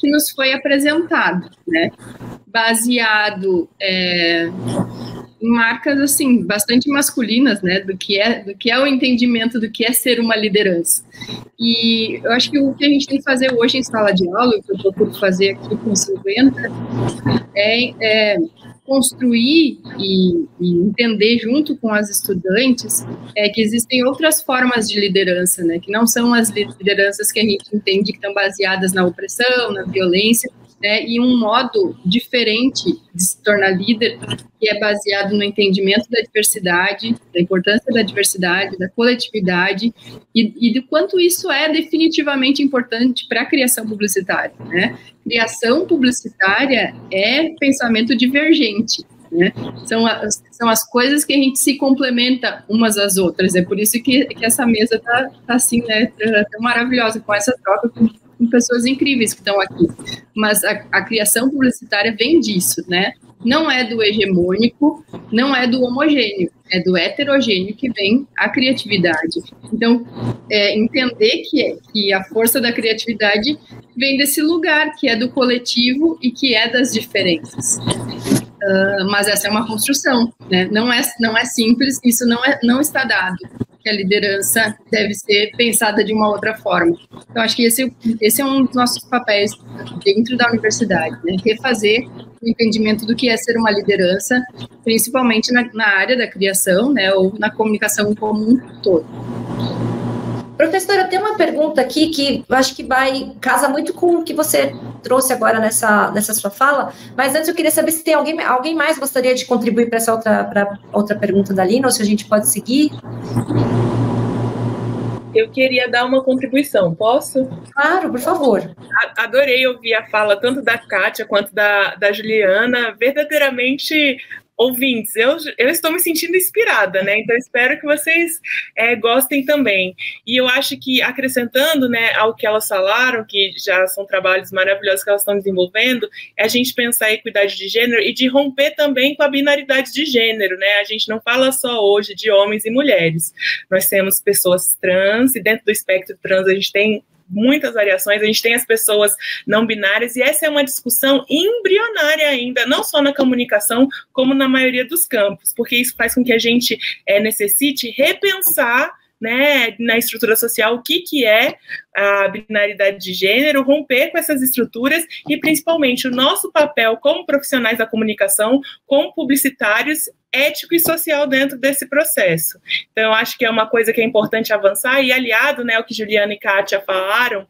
que nos foi apresentado, né, baseado em marcas, assim, bastante masculinas, né, do que é o entendimento do que é ser uma liderança. E eu acho que o que a gente tem que fazer hoje em sala de aula, o que eu procuro fazer aqui com 50, é construir e entender junto com as estudantes que existem outras formas de liderança, né, que não são as lideranças que a gente entende que estão baseadas na opressão, na violência, né, e um modo diferente de se tornar líder, que é baseado no entendimento da diversidade, da importância da diversidade, da coletividade, e do quanto isso é definitivamente importante para a criação publicitária, né? Criação publicitária é pensamento divergente, né? São as coisas que a gente se complementa umas às outras, é por isso que essa mesa tá assim, né, tão maravilhosa, com essa troca com pessoas incríveis que estão aqui, mas a criação publicitária vem disso, né? Não é do hegemônico, não é do homogêneo, é do heterogêneo que vem a criatividade. Então, entender que a força da criatividade vem desse lugar, que é do coletivo e que é das diferenças. Mas essa é uma construção, né? Não é simples, isso não está dado, que a liderança deve ser pensada de uma outra forma. Então, acho que esse é um dos nossos papéis dentro da universidade, né? Refazer o entendimento do que é ser uma liderança, principalmente na área da criação, né? Ou na comunicação como um todo. Professora, tem uma pergunta aqui que eu acho que casa muito com o que você trouxe agora nessa sua fala, mas antes eu queria saber se tem alguém mais gostaria de contribuir para essa outra pergunta da Lina, ou se a gente pode seguir. Eu queria dar uma contribuição, posso? Claro, por favor. Adorei ouvir a fala tanto da Kátia quanto da Juliana, verdadeiramente ouvintes, eu estou me sentindo inspirada, né? Então, espero que vocês gostem também. E eu acho que, acrescentando, né, ao que elas falaram, que já são trabalhos maravilhosos que elas estão desenvolvendo, é a gente pensar em equidade de gênero e de romper também com a binaridade de gênero, né? A gente não fala só hoje de homens e mulheres. Nós temos pessoas trans, e dentro do espectro trans a gente tem muitas variações, a gente tem as pessoas não binárias, e essa é uma discussão embrionária ainda, não só na comunicação, como na maioria dos campos, porque isso faz com que a gente necessite repensar, né, na estrutura social o que é a binaridade de gênero, romper com essas estruturas e, principalmente, o nosso papel como profissionais da comunicação, como publicitários, ético e social dentro desse processo. Então, eu acho que é uma coisa que é importante avançar, e aliado, né, ao que Juliana e Kátia falaram,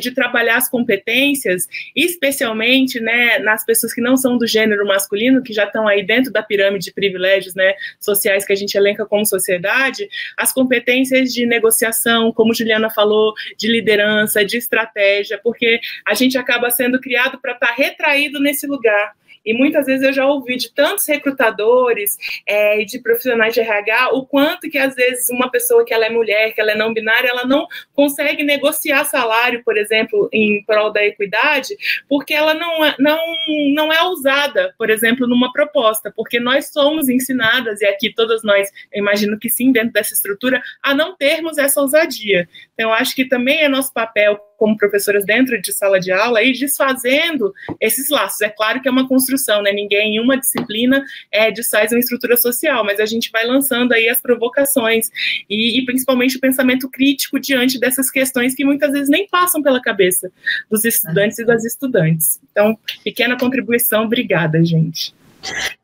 de trabalhar as competências, especialmente, né, nas pessoas que não são do gênero masculino, que já estão aí dentro da pirâmide de privilégios, né, sociais que a gente elenca como sociedade, as competências de negociação, como Juliana falou, de liderança, de estratégia, porque a gente acaba sendo criado para estar retraído nesse lugar. E muitas vezes eu já ouvi de tantos recrutadores e de profissionais de RH o quanto que às vezes uma pessoa que ela é mulher, que ela é não binária, ela não consegue negociar salário, por exemplo, em prol da equidade, porque ela não é usada, por exemplo, numa proposta, porque nós somos ensinadas, e aqui todas nós, eu imagino que sim, dentro dessa estrutura, a não termos essa ousadia. Então, eu acho que também é nosso papel como professoras dentro de sala de aula, e desfazendo esses laços. É claro que é uma construção, né? Ninguém em uma disciplina desfaz uma estrutura social, mas a gente vai lançando aí as provocações e principalmente o pensamento crítico diante dessas questões que muitas vezes nem passam pela cabeça dos estudantes e das estudantes. Então, pequena contribuição, obrigada, gente.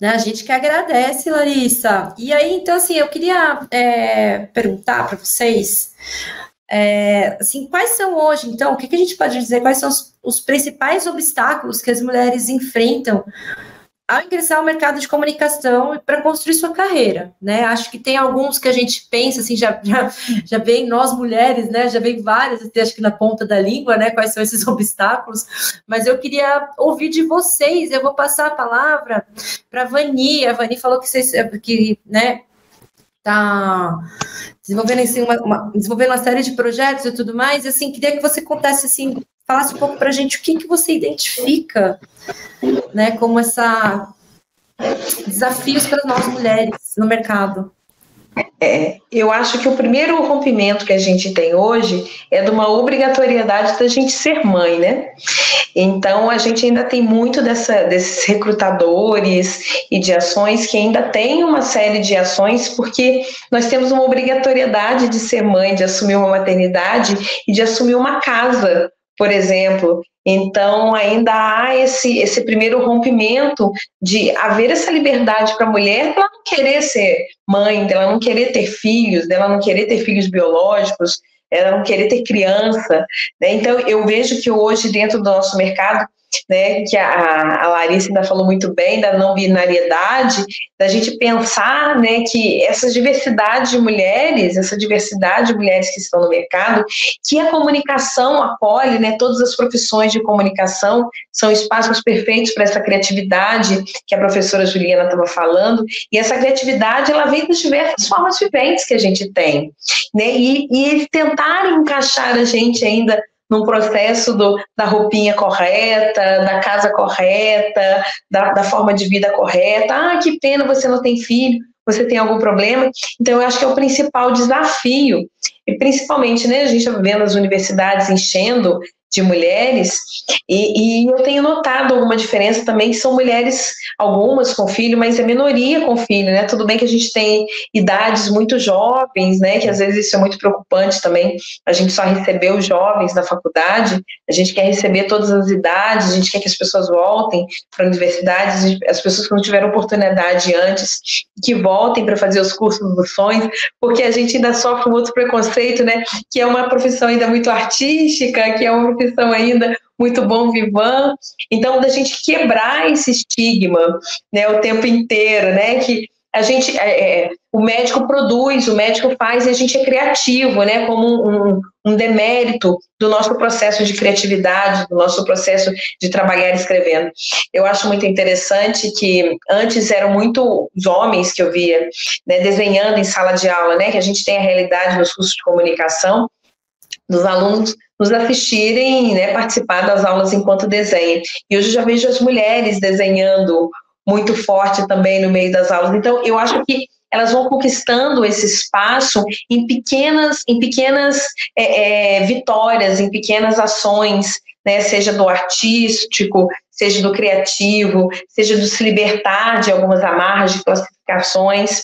A gente que agradece, Larissa. E aí, então, assim, eu queria perguntar para vocês... assim, quais são hoje, então, o que a gente pode dizer, quais são os principais obstáculos que as mulheres enfrentam ao ingressar ao mercado de comunicação para construir sua carreira, né? Acho que tem alguns que a gente pensa, assim, já vem nós mulheres, né? Já vem várias, acho que na ponta da língua, né? Quais são esses obstáculos, mas eu queria ouvir de vocês. Eu vou passar a palavra para a Vani falou que vocês, né? Tá desenvolvendo, assim, desenvolvendo uma série de projetos e tudo mais, e, assim, queria que você contasse, assim, falasse um pouco para a gente o que você identifica, né, como desafios para nós mulheres no mercado. Eu acho que o primeiro rompimento que a gente tem hoje é de uma obrigatoriedade da gente ser mãe, né? Então, a gente ainda tem muito desses recrutadores e de ações que ainda tem uma série de ações, porque nós temos uma obrigatoriedade de ser mãe, de assumir uma maternidade e de assumir uma casa, por exemplo. Então, ainda há esse primeiro rompimento de haver essa liberdade para a mulher, dela não querer ser mãe, dela não querer ter filhos, dela não querer ter filhos biológicos, ela não querer ter criança, né? Então, eu vejo que hoje, dentro do nosso mercado, né, que a Larissa ainda falou muito bem da não binariedade, da gente pensar, né, que essa diversidade de mulheres que estão no mercado, que a comunicação acolhe, né, todas as profissões de comunicação são espaços perfeitos para essa criatividade que a professora Juliana estava falando, e essa criatividade ela vem das diversas formas viventes que a gente tem, né, e tentar encaixar a gente ainda num processo da roupinha correta, da casa correta, da forma de vida correta. Ah, que pena, você não tem filho, você tem algum problema? Então, eu acho que é o principal desafio, e principalmente, né, a gente está vendo as universidades enchendo de mulheres, e eu tenho notado alguma diferença também, que são mulheres, algumas com filho, mas é minoria com filho, né? Tudo bem que a gente tem idades muito jovens, né? Que às vezes isso é muito preocupante também, a gente só recebeu os jovens na faculdade, a gente quer receber todas as idades, a gente quer que as pessoas voltem para a universidade, as pessoas que não tiveram oportunidade antes, que voltem para fazer os cursos dos sonhos, porque a gente ainda sofre um outro preconceito, né? Que é uma profissão ainda muito artística, que é uma profissão ainda muito bom vivant. Então, da gente quebrar esse estigma, né, o tempo inteiro, né, que o médico produz, o médico faz e a gente é criativo, né? Como um demérito do nosso processo de criatividade, do nosso processo de trabalhar escrevendo. Eu acho muito interessante que antes eram muito os homens que eu via, né, desenhando em sala de aula, né? Que a gente tem a realidade nos cursos de comunicação, dos alunos nos assistirem, né, participar das aulas enquanto desenham. E hoje eu já vejo as mulheres desenhando muito forte também no meio das aulas. Então, eu acho que elas vão conquistando esse espaço em pequenas vitórias, em pequenas ações, né, seja do artístico, seja do criativo, seja do se libertar de algumas amarras de classificações.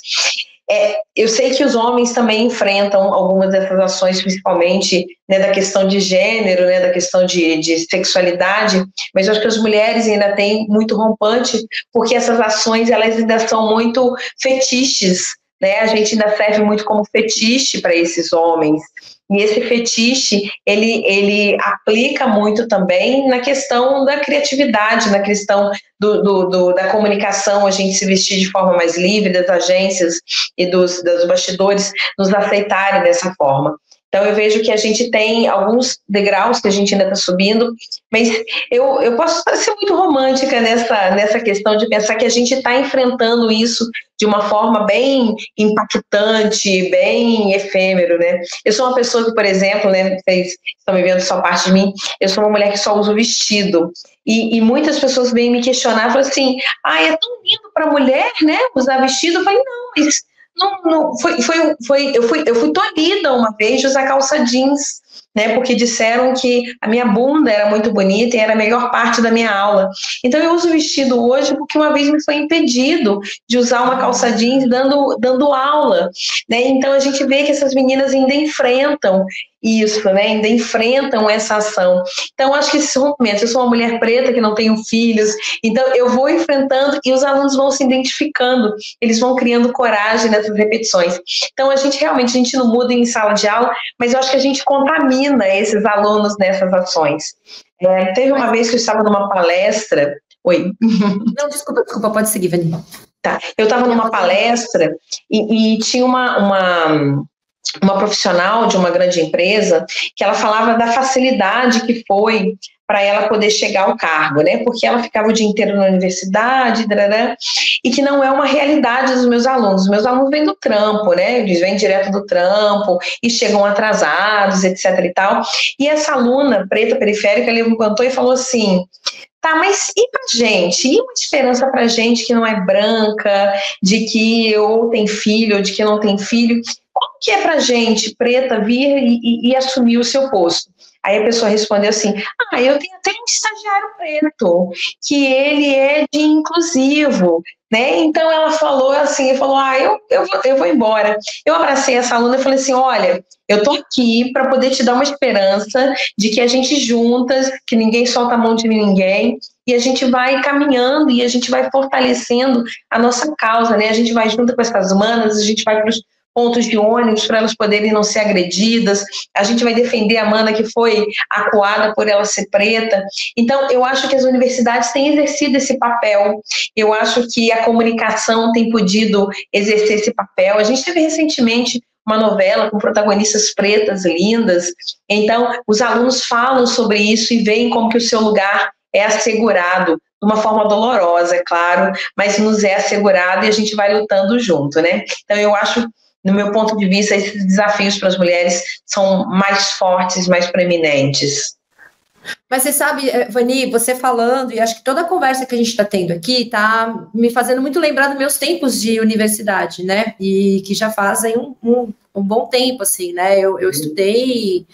Eu sei que os homens também enfrentam algumas dessas ações, principalmente, né, da questão de gênero, né, da questão de sexualidade, mas eu acho que as mulheres ainda têm muito rompante, porque essas ações elas ainda são muito fetiches, né? A gente ainda serve muito como fetiche para esses homens. E esse fetiche, ele aplica muito também na questão da criatividade, na questão da comunicação, a gente se vestir de forma mais livre, das agências e dos bastidores nos aceitarem dessa forma. Então, eu vejo que a gente tem alguns degraus que a gente ainda está subindo, mas eu posso ser muito romântica nessa questão de pensar que a gente está enfrentando isso de uma forma bem impactante, bem efêmero, né? Eu sou uma pessoa que, por exemplo, né, vocês estão me vendo só parte de mim, eu sou uma mulher que só usa o vestido, e muitas pessoas vêm me questionar, falam assim, é tão lindo para mulher, né, usar vestido. Eu falei, não, mas... eu fui tolhida uma vez de usar calça jeans, né, porque disseram que a minha bunda era muito bonita e era a melhor parte da minha aula. Então eu uso vestido hoje porque uma vez me foi impedido de usar uma calça jeans dando aula, né? Então a gente vê que essas meninas ainda enfrentam isso, né? Ainda enfrentam essa ação. Então, acho que esses rompimentos, eu sou uma mulher preta que não tenho filhos, então eu vou enfrentando e os alunos vão se identificando, eles vão criando coragem nessas repetições. Então, a gente não muda em sala de aula, mas eu acho que a gente contamina esses alunos nessas ações. Teve uma vez que eu estava numa palestra... Oi. Não, desculpa, pode seguir, Vani. Tá, eu estava numa palestra e tinha uma profissional de uma grande empresa que ela falava da facilidade que foi para ela poder chegar ao cargo, né? Porque ela ficava o dia inteiro na universidade, e que não é uma realidade dos meus alunos. Os meus alunos vêm do trampo, né? Eles vêm direto do trampo e chegam atrasados, etc. e tal. E essa aluna preta periférica, ela levantou e falou assim: tá, mas e pra gente? E uma esperança pra gente que não é branca, de que ou tem filho ou de que não tem filho? Como que é pra gente, preta, vir e assumir o seu posto? Aí a pessoa respondeu assim: eu tenho até um estagiário preto, que ele é de inclusivo, né? Então ela falou assim, eu vou embora. Eu abracei essa aluna e falei assim: olha, eu tô aqui para poder te dar uma esperança de que a gente juntas, que ninguém solta a mão de ninguém, e a gente vai caminhando e a gente vai fortalecendo a nossa causa, né? A gente vai junto com essas manas, a gente vai para os pontos de ônibus para elas poderem não ser agredidas, a gente vai defender a mana que foi acuada por ela ser preta. Então, eu acho que as universidades têm exercido esse papel, eu acho que a comunicação tem podido exercer esse papel. A gente teve recentemente uma novela com protagonistas pretas lindas, então os alunos falam sobre isso e veem como que o seu lugar é assegurado, de uma forma dolorosa, é claro, mas nos é assegurado e a gente vai lutando junto, né? Então, eu acho, no meu ponto de vista, esses desafios para as mulheres são mais fortes, mais preeminentes. Mas você sabe, Vani, você falando, e acho que toda a conversa que a gente está tendo aqui está me fazendo muito lembrar dos meus tempos de universidade, né? E que já fazem um bom tempo, assim, né? Eu estudei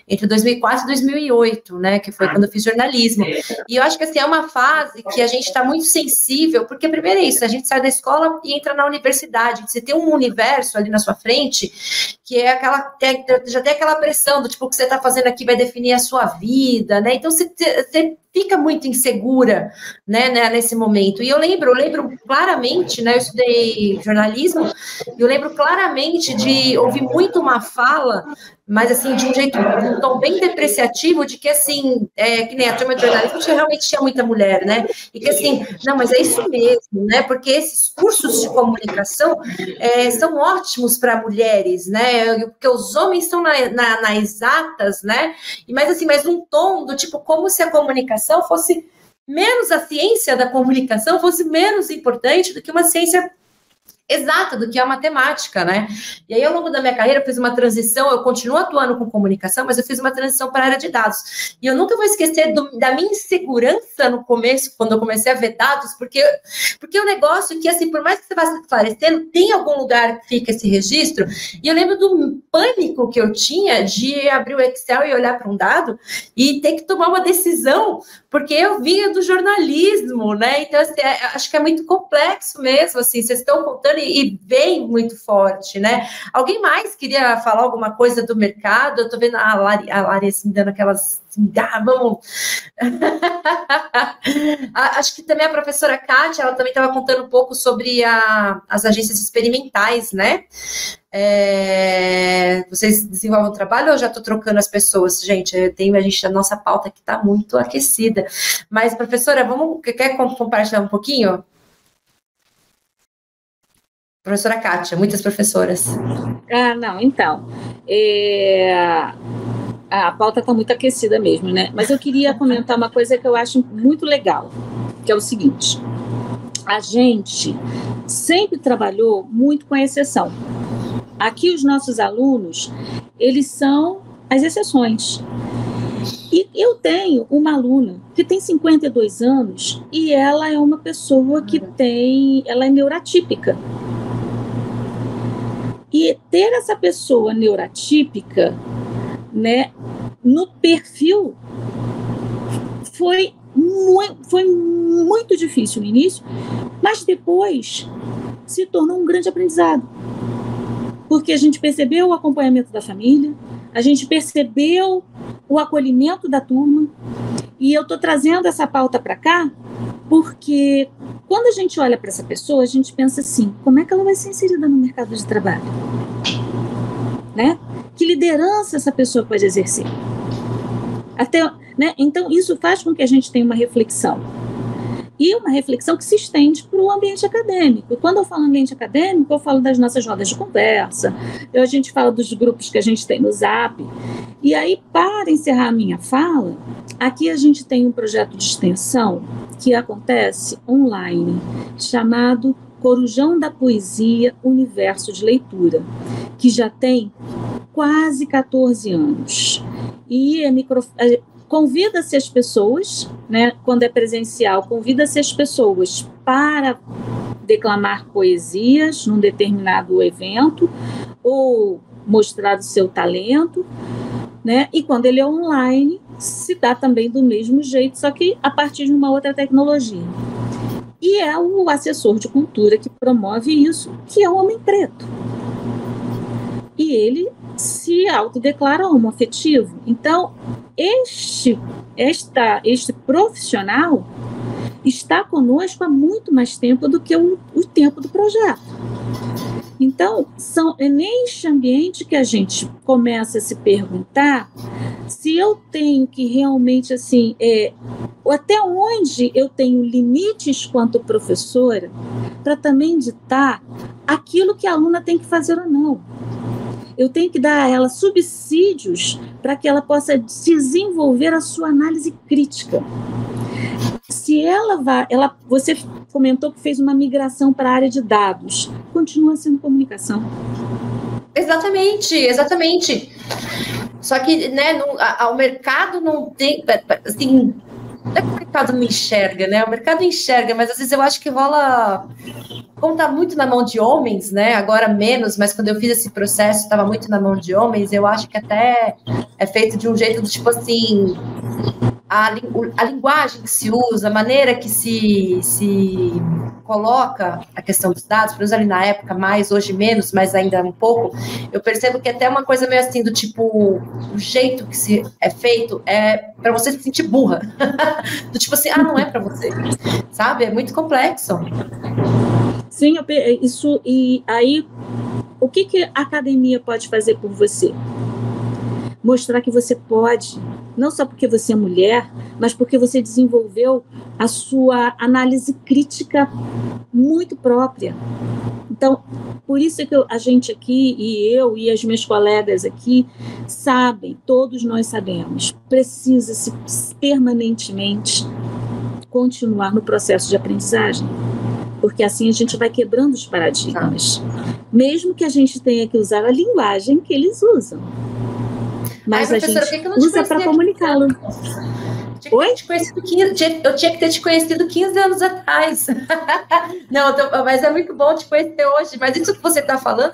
entre 2004 e 2008, né? Que foi quando eu fiz jornalismo. E eu acho que, assim, é uma fase que a gente está muito sensível, porque, primeiro é isso, a gente sai da escola e entra na universidade. Você tem um universo ali na sua frente que é já tem aquela pressão do tipo, o que você está fazendo aqui vai definir a sua vida, né? Então, você fica muito insegura, né, nesse momento. E eu lembro claramente, né, eu estudei jornalismo, e eu lembro claramente de ouvir muito uma fala mas assim, de um jeito, um tom bem depreciativo, de que assim, que nem a turma de jornalismo realmente tinha muita mulher, né? E que assim, não, mas é isso mesmo, né? Porque esses cursos de comunicação são ótimos para mulheres, né? Porque os homens estão nas exatas, né? Mas assim, mas num tom do tipo, como se a comunicação fosse menos, a ciência da comunicação fosse menos importante do que uma ciência exata, do que a matemática, né? E aí, ao longo da minha carreira, eu fiz uma transição, eu continuo atuando com comunicação, mas eu fiz uma transição para a área de dados. E eu nunca vou esquecer da minha insegurança no começo, quando eu comecei a ver dados, porque o negócio é que, assim, por mais que você vá se esclarecendo, tem algum lugar que fica esse registro, e eu lembro do pânico que eu tinha de abrir o Excel e olhar para um dado e ter que tomar uma decisão, porque eu vinha do jornalismo, né? Então, assim, acho que é muito complexo mesmo, assim, vocês estão contando e vem muito forte, né? Alguém mais queria falar alguma coisa do mercado? Eu tô vendo a Lari assim, dando aquelas... Assim, vamos... Acho que também a professora Kátia, ela também estava contando um pouco sobre as agências experimentais, né? Vocês desenvolvem um trabalho ou eu já estou trocando as pessoas? Gente, a nossa pauta aqui está muito aquecida. Mas, professora, quer compartilhar um pouquinho? Professora Kátia, muitas professoras. Não, então, a pauta está muito aquecida mesmo, né? Mas eu queria comentar uma coisa que eu acho muito legal, que é o seguinte: a gente sempre trabalhou muito com a exceção. Aqui os nossos alunos, eles são as exceções. E eu tenho uma aluna que tem 52 anos e ela é uma pessoa ela é neurotípica. E ter essa pessoa neurotípica, né, no perfil foi muito difícil no início, mas depois se tornou um grande aprendizado. Porque a gente percebeu o acompanhamento da família, a gente percebeu o acolhimento da turma, e eu estou trazendo essa pauta para cá porque quando a gente olha para essa pessoa, a gente pensa assim, como é que ela vai ser inserida no mercado de trabalho? Né? Que liderança essa pessoa pode exercer? Né? Então, isso faz com que a gente tenha uma reflexão. E uma reflexão que se estende para o ambiente acadêmico. E quando eu falo ambiente acadêmico, eu falo das nossas rodas de conversa, a gente fala dos grupos que a gente tem no Zap. E aí, para encerrar a minha fala, aqui a gente tem um projeto de extensão que acontece online, chamado Corujão da Poesia, Universo de Leitura, que já tem quase 14 anos. E convida-se as pessoas, né, quando é presencial, convida-se as pessoas para declamar poesias num determinado evento ou mostrar o seu talento, né, e quando ele é online, se dá também do mesmo jeito, só que a partir de uma outra tecnologia. E é o assessor de cultura que promove isso, que é o homem preto. E ele se autodeclara homoafetivo. Então, este profissional está conosco há muito mais tempo do que o tempo do projeto. Então, é neste ambiente que a gente começa a se perguntar se eu tenho que realmente, assim, até onde eu tenho limites quanto professora para também ditar aquilo que a aluna tem que fazer ou não. Eu tenho que dar a ela subsídios para que ela possa desenvolver a sua análise crítica. Se você comentou que fez uma migração para a área de dados, continua sendo comunicação. Exatamente. Só que, né, o mercado não tem, assim, não é que o mercado não enxerga, né? O mercado enxerga, mas às vezes eu acho que rola, como está muito na mão de homens, né? Agora menos, mas quando eu fiz esse processo estava muito na mão de homens, eu acho que até é feito de um jeito do tipo assim, a linguagem que se usa, a maneira que se coloca a questão dos dados, pelo menos ali na época, mais, hoje menos, mas ainda um pouco, eu percebo que até uma coisa meio assim, do tipo, o jeito que se é feito é para você se sentir burra. Do tipo assim, não é para você, sabe? É muito complexo. Sim, e aí, o que a academia pode fazer por você? mostrar que você pode, não só porque você é mulher, mas porque você desenvolveu a sua análise crítica muito própria. Então, por isso é que a gente aqui, e eu e as minhas colegas aqui, sabem, todos nós sabemos, precisa-se permanentemente continuar no processo de aprendizagem, porque assim a gente vai quebrando os paradigmas, mesmo que a gente tenha que usar a linguagem que eles usam, mas a gente usa para comunicá-lo. Eu tinha que ter te conhecido 15 anos atrás. Não, mas é muito bom te conhecer hoje. Mas isso que você está falando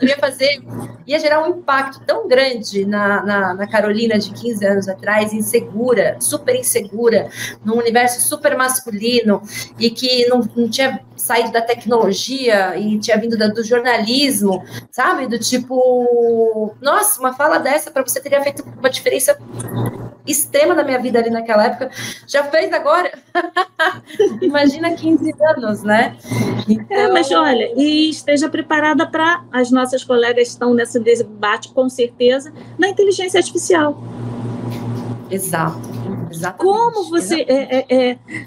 ia gerar um impacto tão grande na Carolina de 15 anos atrás, insegura, super insegura, num universo super masculino, e que não tinha saído da tecnologia e tinha vindo do jornalismo, sabe? Do tipo, nossa, uma fala dessa para você teria feito uma diferença extrema na minha vida ali naquela época. Já fez agora? Imagina 15 anos, né? Então... mas olha, e esteja preparada para as nossas colegas que estão nesse debate, com certeza, na inteligência artificial. Exato. Exatamente. Como você...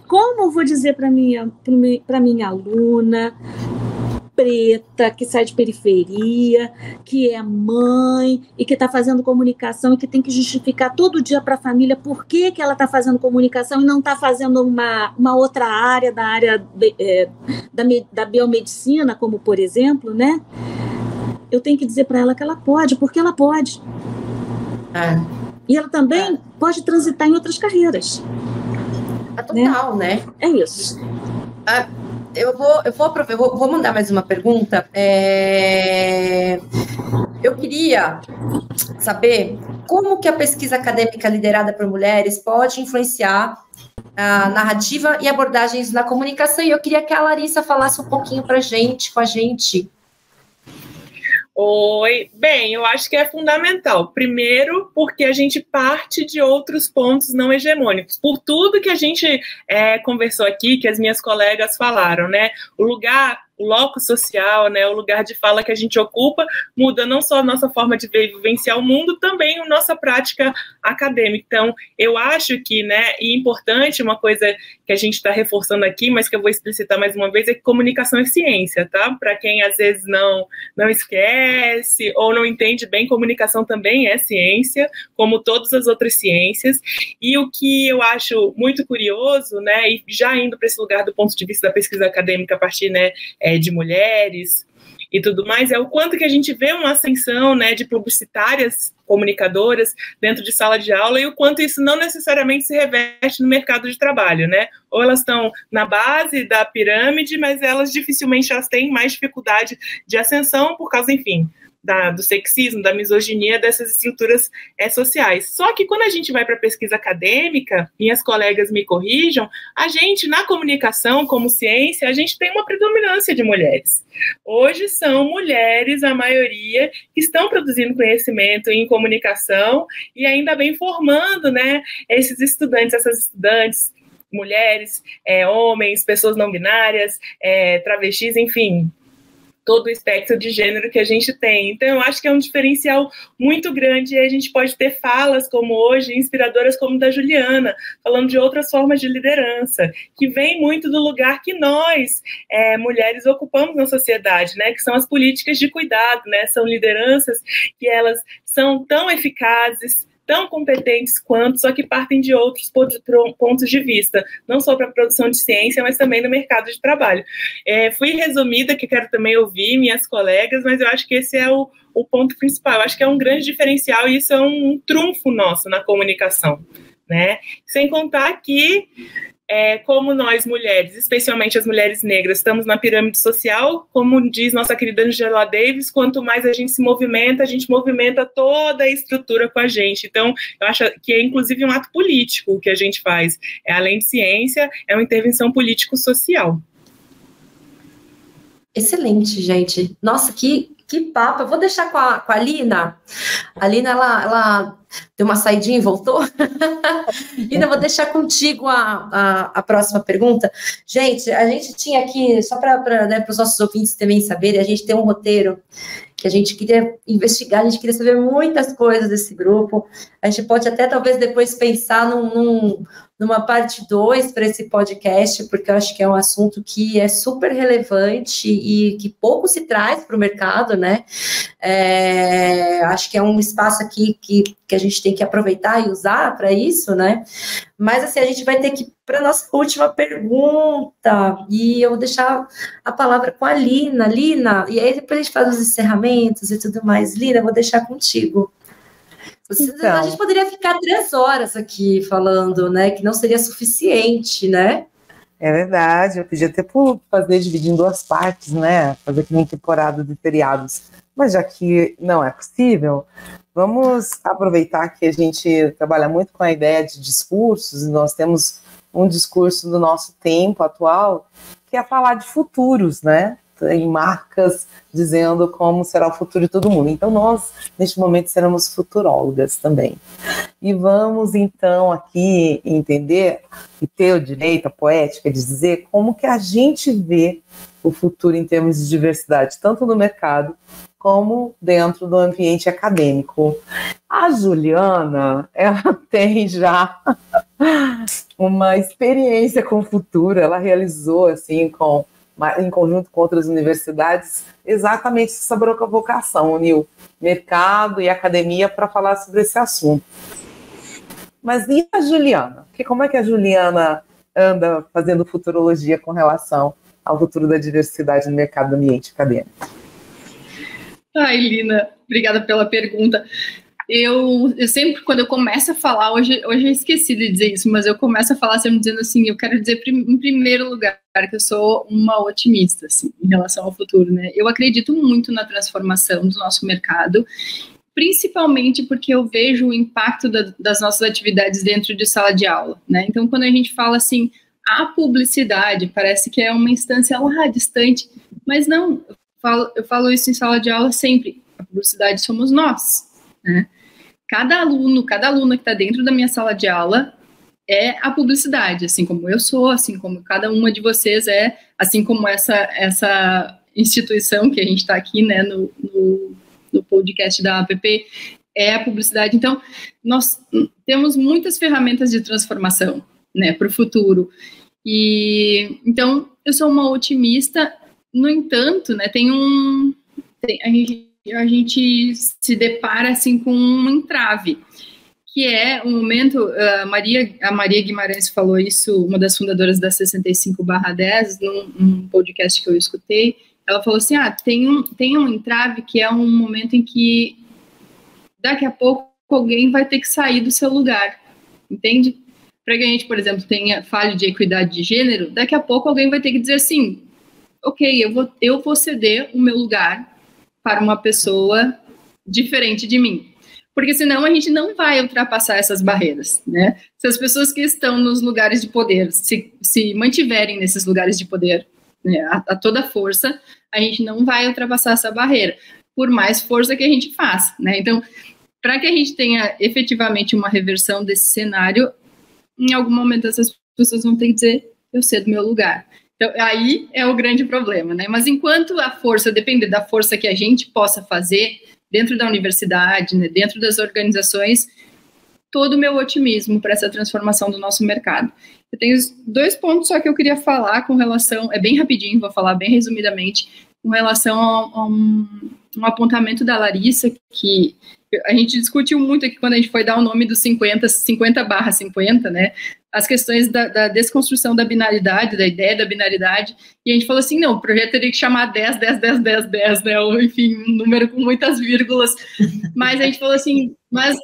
como eu vou dizer para minha aluna preta, que sai de periferia, que é mãe e que está fazendo comunicação e que tem que justificar todo dia para a família por que ela está fazendo comunicação e não está fazendo uma outra área, da área da biomedicina, como por exemplo, né? Eu tenho que dizer para ela que ela pode, porque ela pode. E ela também pode transitar em outras carreiras. Total, né? É isso. Eu vou mandar mais uma pergunta. Eu queria saber como que a pesquisa acadêmica liderada por mulheres pode influenciar a narrativa e abordagens na comunicação. E eu queria que a Larissa falasse um pouquinho com a gente. Oi, bem, eu acho que é fundamental. Primeiro, porque a gente parte de outros pontos não hegemônicos. Por tudo que a gente conversou aqui, que as minhas colegas falaram, né? O loco social, né, o lugar de fala que a gente ocupa, muda não só a nossa forma de ver e vivenciar o mundo, também a nossa prática acadêmica. Então, eu acho que, né, e importante, uma coisa que a gente está reforçando aqui, mas que eu vou explicitar mais uma vez, é que comunicação é ciência, tá? Para quem às vezes não esquece ou não entende bem, comunicação também é ciência, como todas as outras ciências. E o que eu acho muito curioso, né, e já indo para esse lugar do ponto de vista da pesquisa acadêmica a partir, né, de mulheres e tudo mais, é o quanto que a gente vê uma ascensão, né, de publicitárias comunicadoras dentro de sala de aula e o quanto isso não necessariamente se reverte no mercado de trabalho, né? Ou elas estão na base da pirâmide, mas elas dificilmente têm mais dificuldade de ascensão por causa, enfim, do sexismo, da misoginia dessas estruturas sociais. Só que quando a gente vai para a pesquisa acadêmica, minhas colegas me corrijam, a gente, na comunicação como ciência, a gente tem uma predominância de mulheres. Hoje são mulheres, a maioria, que estão produzindo conhecimento em comunicação e ainda bem formando, né, esses estudantes, essas estudantes, mulheres, homens, pessoas não binárias, travestis, enfim, todo o espectro de gênero que a gente tem. Então, eu acho que é um diferencial muito grande e a gente pode ter falas como hoje, inspiradoras como da Juliana, falando de outras formas de liderança, que vem muito do lugar que nós, mulheres, ocupamos na sociedade, né? Que são as políticas de cuidado, né? São lideranças que elas são tão eficazes, tão competentes quanto, só que partem de outros pontos de vista, não só para a produção de ciência, mas também no mercado de trabalho. Fui resumida, que quero também ouvir minhas colegas, mas eu acho que esse é o ponto principal. Eu acho que é um grande diferencial e isso é um trunfo nosso na comunicação, né? Sem contar que como nós mulheres, especialmente as mulheres negras, estamos na pirâmide social, como diz nossa querida Angela Davis, quanto mais a gente movimenta toda a estrutura com a gente. Então, eu acho que é inclusive um ato político o que a gente faz. Além de ciência, é uma intervenção político-social. Excelente, gente. Nossa, que papo. Eu vou deixar com a Lina. A Lina, ela deu uma saidinha e voltou. Lina, vou deixar contigo a próxima pergunta. Gente, a gente tinha aqui, só para né, os nossos ouvintes também saberem, a gente tem um roteiro que a gente queria investigar, a gente queria saber muitas coisas desse grupo. A gente pode até, talvez, depois pensar numa parte 2 para esse podcast, porque eu acho que é um assunto que é super relevante e que pouco se traz para o mercado, né? Acho que é um espaço aqui que a gente tem que aproveitar e usar para isso, né? Mas, assim, a gente vai ter que ir para a nossa última pergunta, e eu vou deixar a palavra com a Lina. Lina, e aí depois a gente faz os encerramentos e tudo mais. Lina, eu vou deixar contigo. A gente poderia ficar 3 horas aqui falando, né? Que não seria suficiente, né? É verdade, eu podia até fazer dividir em 2 partes, né? Fazer que nem temporada de feriados. Mas já que não é possível, vamos aproveitar que a gente trabalha muito com a ideia de discursos, e nós temos um discurso do nosso tempo atual, que é falar de futuros, né? Tem marcas dizendo como será o futuro de todo mundo. Então nós, neste momento, seremos futurólogas também. E vamos, então, aqui entender e ter o direito, a poética, de dizer como que a gente vê o futuro em termos de diversidade, tanto no mercado como dentro do ambiente acadêmico. A Juliana, ela tem já uma experiência com o futuro, ela realizou, assim, em conjunto com outras universidades, exatamente essa vocação, uniu mercado e academia para falar sobre esse assunto. Mas e a Juliana? Como é que a Juliana anda fazendo futurologia com relação ao futuro da diversidade no mercado do ambiente acadêmico? Ai, Lina, obrigada pela pergunta. Eu sempre, quando eu começo a falar, hoje eu esqueci de dizer isso, mas eu começo a falar sempre dizendo assim, eu quero dizer em primeiro lugar que eu sou uma otimista, assim, em relação ao futuro, né? Eu acredito muito na transformação do nosso mercado, principalmente porque eu vejo o impacto das nossas atividades dentro de sala de aula, né? Então, quando a gente fala assim, a publicidade parece que é uma instância lá distante, mas não, eu falo isso em sala de aula sempre, a publicidade somos nós, né? Cada aluno, cada aluna que está dentro da minha sala de aula é a publicidade, assim como eu sou, assim como cada uma de vocês é, assim como essa instituição que a gente está aqui, né, no podcast da APP, é a publicidade. Então, nós temos muitas ferramentas de transformação, né, para o futuro. E, então, eu sou uma otimista, no entanto, né, a gente se depara assim com um entrave, que é um momento, a Maria Guimarães falou isso, uma das fundadoras da 65/10, num podcast que eu escutei, ela falou assim, tem um entrave que é um momento em que daqui a pouco alguém vai ter que sair do seu lugar, entende? Para que a gente, por exemplo, fale de equidade de gênero, daqui a pouco alguém vai ter que dizer assim, ok, eu vou ceder o meu lugar para uma pessoa diferente de mim. Porque senão a gente não vai ultrapassar essas barreiras, né? Se as pessoas que estão nos lugares de poder se mantiverem nesses lugares de poder, né, a toda força, a gente não vai ultrapassar essa barreira, por mais força que a gente faça, né? Então, para que a gente tenha efetivamente uma reversão desse cenário, em algum momento essas pessoas vão ter que dizer, eu cedo meu lugar. Então, aí é o grande problema, né? Mas enquanto a força depender da força que a gente possa fazer dentro da universidade, né, dentro das organizações, todo o meu otimismo para essa transformação do nosso mercado. Eu tenho 2 pontos só que eu queria falar com relação, é bem rapidinho, vou falar bem resumidamente, com relação a um apontamento da Larissa, que a gente discutiu muito aqui quando a gente foi dar o nome dos 50/50, né? As questões da desconstrução da binaridade, da ideia da binaridade, e a gente falou assim, não, o projeto teria que chamar 10, 10, 10, 10, 10, né, ou enfim, um número com muitas vírgulas, mas a gente falou assim, mas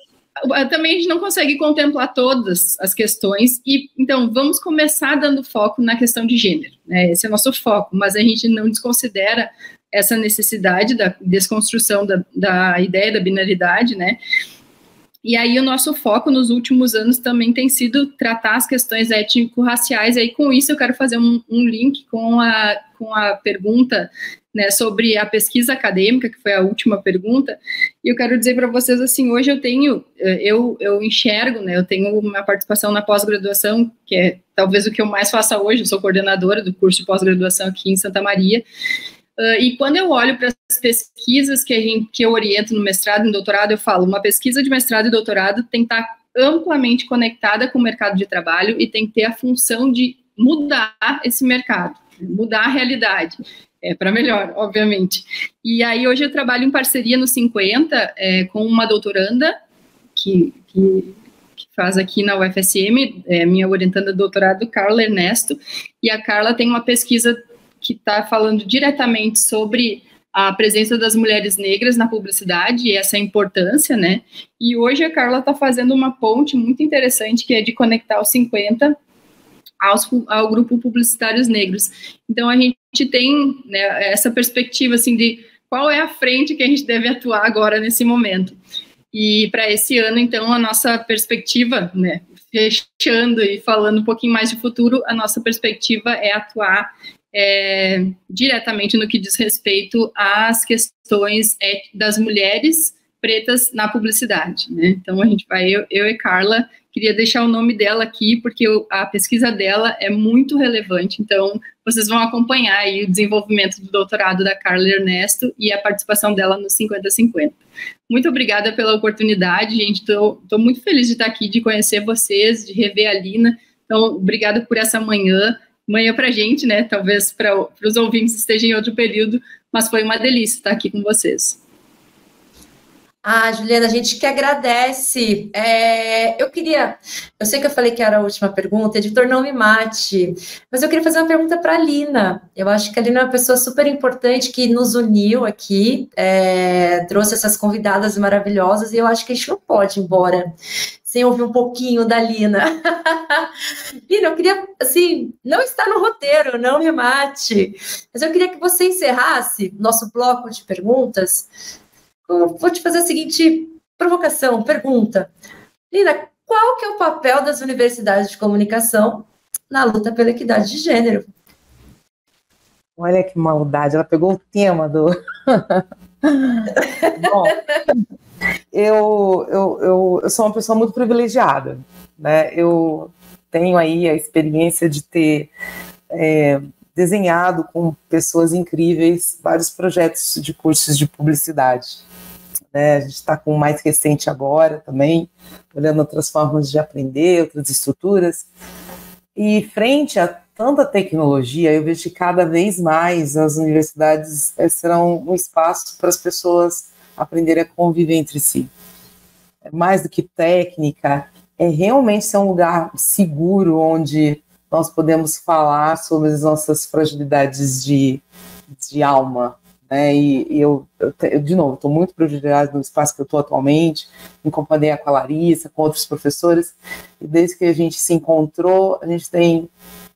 também a gente não consegue contemplar todas as questões, e então vamos começar dando foco na questão de gênero, né, esse é o nosso foco, mas a gente não desconsidera essa necessidade da desconstrução da ideia da binaridade, né. E aí o nosso foco nos últimos anos também tem sido tratar as questões étnico-raciais, e aí com isso eu quero fazer um link com a pergunta né, sobre a pesquisa acadêmica, que foi a última pergunta, e eu quero dizer para vocês, assim, hoje eu enxergo, né, eu tenho uma participação na pós-graduação, que é talvez o que eu mais faça hoje, eu sou coordenadora do curso de pós-graduação aqui em Santa Maria, e quando eu olho para as pesquisas que eu oriento no mestrado e no doutorado, eu falo, uma pesquisa de mestrado e doutorado tem que estar amplamente conectada com o mercado de trabalho e tem que ter a função de mudar esse mercado, mudar a realidade, para melhor, obviamente. E aí hoje eu trabalho em parceria no 50 com uma doutoranda que faz aqui na UFSM, minha orientanda de doutorado, Carla Ernesto, e a Carla tem uma pesquisa que está falando diretamente sobre a presença das mulheres negras na publicidade e essa importância, né? E hoje a Carla está fazendo uma ponte muito interessante, que é de conectar os 50 ao grupo Publicitários Negros. Então, a gente tem, né, essa perspectiva, assim, de qual é a frente que a gente deve atuar agora nesse momento. E para esse ano, então, a nossa perspectiva, né, fechando e falando um pouquinho mais de futuro, a nossa perspectiva é atuar diretamente no que diz respeito às questões das mulheres pretas na publicidade, né? Então, a gente vai, eu e Carla, queria deixar o nome dela aqui, porque a pesquisa dela é muito relevante, então vocês vão acompanhar aí o desenvolvimento do doutorado da Carla Ernesto e a participação dela no 50-50. Muito obrigada pela oportunidade, gente, estou muito feliz de estar aqui, de conhecer vocês, de rever a Lina, então obrigada por essa manhã para a gente, né, talvez para os ouvintes estejam em outro período, mas foi uma delícia estar aqui com vocês. Juliana, a gente que agradece. Eu sei que eu falei que era a última pergunta, editor, não me mate, mas eu queria fazer uma pergunta para a Lina. Eu acho que a Lina é uma pessoa super importante que nos uniu aqui, trouxe essas convidadas maravilhosas, e eu acho que a gente não pode ir embora sem ouvir um pouquinho da Lina. Lina, eu queria, assim, não está no roteiro, não me mate, mas eu queria que você encerrasse nosso bloco de perguntas. Eu vou te fazer a seguinte provocação, pergunta. Lina, qual que é o papel das universidades de comunicação na luta pela equidade de gênero? Olha que maldade, ela pegou o tema do... Bom, eu sou uma pessoa muito privilegiada, né? Eu tenho aí a experiência de ter desenhado com pessoas incríveis vários projetos de cursos de publicidade. A gente está com o mais recente agora também, olhando outras formas de aprender, outras estruturas. E frente a tanta tecnologia, eu vejo que cada vez mais as universidades serão um espaço para as pessoas aprenderem a conviver entre si. É mais do que técnica, é realmente ser um lugar seguro onde nós podemos falar sobre as nossas fragilidades de alma. E eu, de novo, estou muito privilegiada no espaço que eu estou atualmente, em companhia com a Larissa, com outros professores, e desde que a gente se encontrou, a gente tem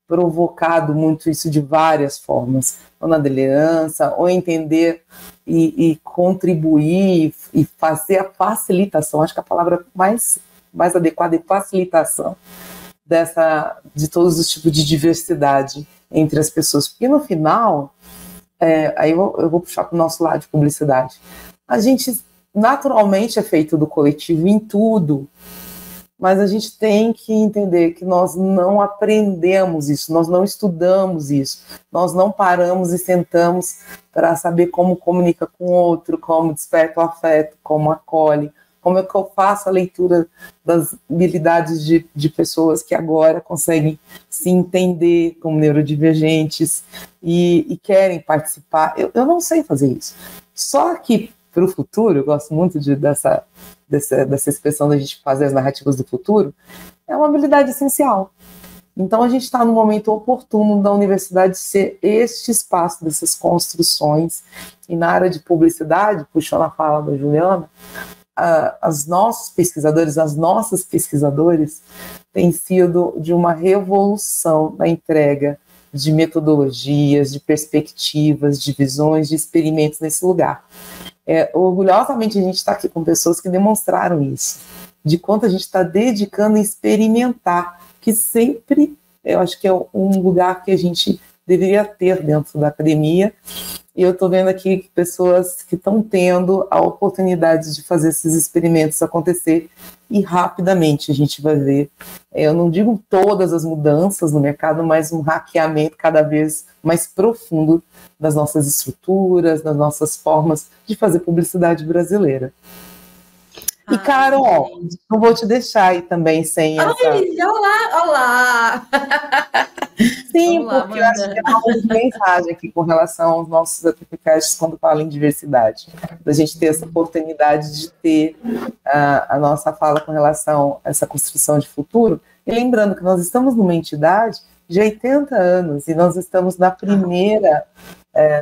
provocado muito isso de várias formas, ou na liderança, ou entender e contribuir e fazer a facilitação, acho que a palavra mais adequada é facilitação de todos os tipos de diversidade entre as pessoas, porque no final... aí eu vou puxar para o nosso lado de publicidade. A gente naturalmente é feito do coletivo em tudo, mas a gente tem que entender que nós não aprendemos isso, nós não estudamos isso, nós não paramos e sentamos para saber como comunica com o outro, como desperta o afeto, como acolhe, como é que eu faço a leitura das habilidades de pessoas que agora conseguem se entender como neurodivergentes e querem participar. Eu não sei fazer isso. Só que, para o futuro, eu gosto muito dessa expressão da gente fazer as narrativas do futuro, é uma habilidade essencial. Então, a gente está no momento oportuno da universidade ser este espaço dessas construções. E na área de publicidade, puxando a fala da Juliana, as nossos pesquisadores, as nossas pesquisadoras têm sido de uma revolução na entrega de metodologias, de perspectivas, de visões, de experimentos nesse lugar. Orgulhosamente a gente está aqui com pessoas que demonstraram isso, de quanto a gente está dedicando a experimentar, que sempre, eu acho que é um lugar que a gente deveria ter dentro da academia, E eu estou vendo aqui pessoas que estão tendo a oportunidade de fazer esses experimentos acontecer e rapidamente a gente vai ver, eu não digo todas as mudanças no mercado, mas um hackeamento cada vez mais profundo das nossas estruturas, das nossas formas de fazer publicidade brasileira. E, Carol, não vou te deixar aí também sem essa... Olá! Sim, porque eu acho que é uma mensagem aqui com relação aos nossos applications quando falam em diversidade. Da gente ter essa oportunidade de ter a nossa fala com relação a essa construção de futuro. E lembrando que nós estamos numa entidade de 80 anos e nós estamos na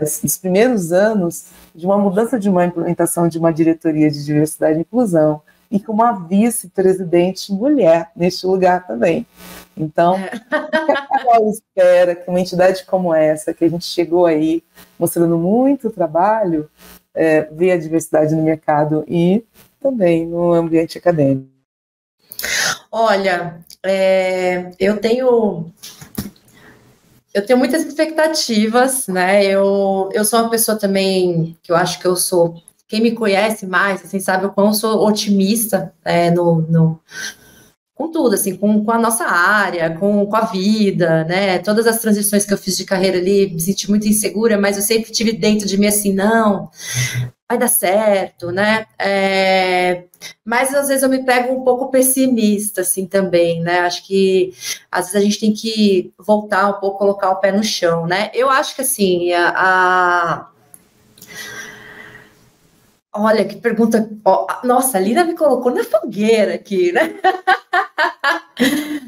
nos primeiros anos de uma mudança de uma implementação de uma diretoria de diversidade e inclusão e com uma vice-presidente mulher neste lugar também. Então, eu espero que uma entidade como essa, que a gente chegou aí mostrando muito trabalho, vê a diversidade no mercado e também no ambiente acadêmico. Olha, eu tenho muitas expectativas, né? Eu sou uma pessoa também que eu acho que eu sou, quem me conhece mais, assim, sabe o quão eu sou otimista com tudo, assim, com a nossa área, com a vida, né? Todas as transições que eu fiz de carreira ali, me senti muito insegura, mas eu sempre tive dentro de mim assim, não, vai dar certo, né? Mas às vezes eu me pego um pouco pessimista, assim, também, né? Acho que às vezes a gente tem que voltar um pouco, colocar o pé no chão, né? Eu acho que, assim, olha, que pergunta... Nossa, a Lina me colocou na fogueira aqui, né?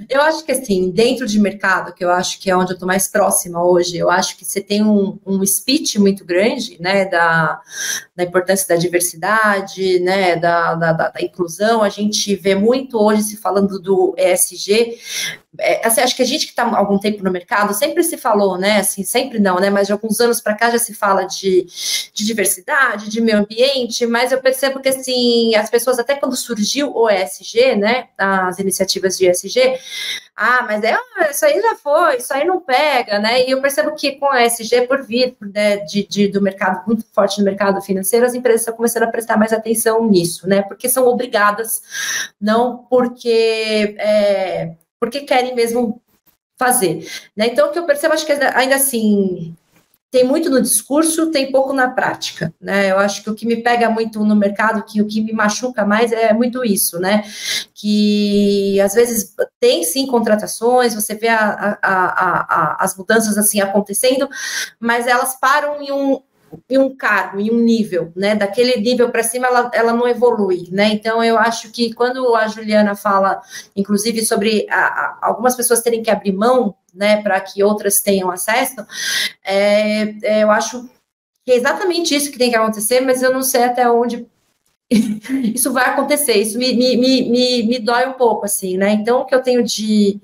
Eu acho que, assim, dentro de mercado, que eu acho que é onde eu estou mais próxima hoje, eu acho que você tem um speech muito grande, né, da importância da diversidade, né, da inclusão. A gente vê muito hoje se falando do ESG. Assim, acho que a gente que está há algum tempo no mercado sempre se falou, né, assim, sempre não, né, mas de alguns anos para cá já se fala de diversidade, de meio ambiente, mas eu percebo que, assim, as pessoas, até quando surgiu o ESG, né, as iniciativas de ESG, mas isso aí já foi, isso aí não pega, né, e eu percebo que com a ESG, por vir, né, do mercado, muito forte no mercado financeiro, as empresas estão começando a prestar mais atenção nisso, né, porque são obrigadas, não porque querem mesmo fazer, né? Então, o que eu percebo, acho que ainda assim, tem muito no discurso, tem pouco na prática, né? Eu acho que o que me pega muito no mercado, o que me machuca mais é muito isso, né? Que, às vezes, tem, sim, contratações, você vê as mudanças, assim, acontecendo, mas elas param em um cargo, em um nível, né, daquele nível para cima ela não evolui, né, então eu acho que quando a Juliana fala, inclusive, sobre algumas pessoas terem que abrir mão, né, para que outras tenham acesso, eu acho que é exatamente isso que tem que acontecer, mas eu não sei até onde isso vai acontecer, isso me dói um pouco, assim, né, então o que eu tenho de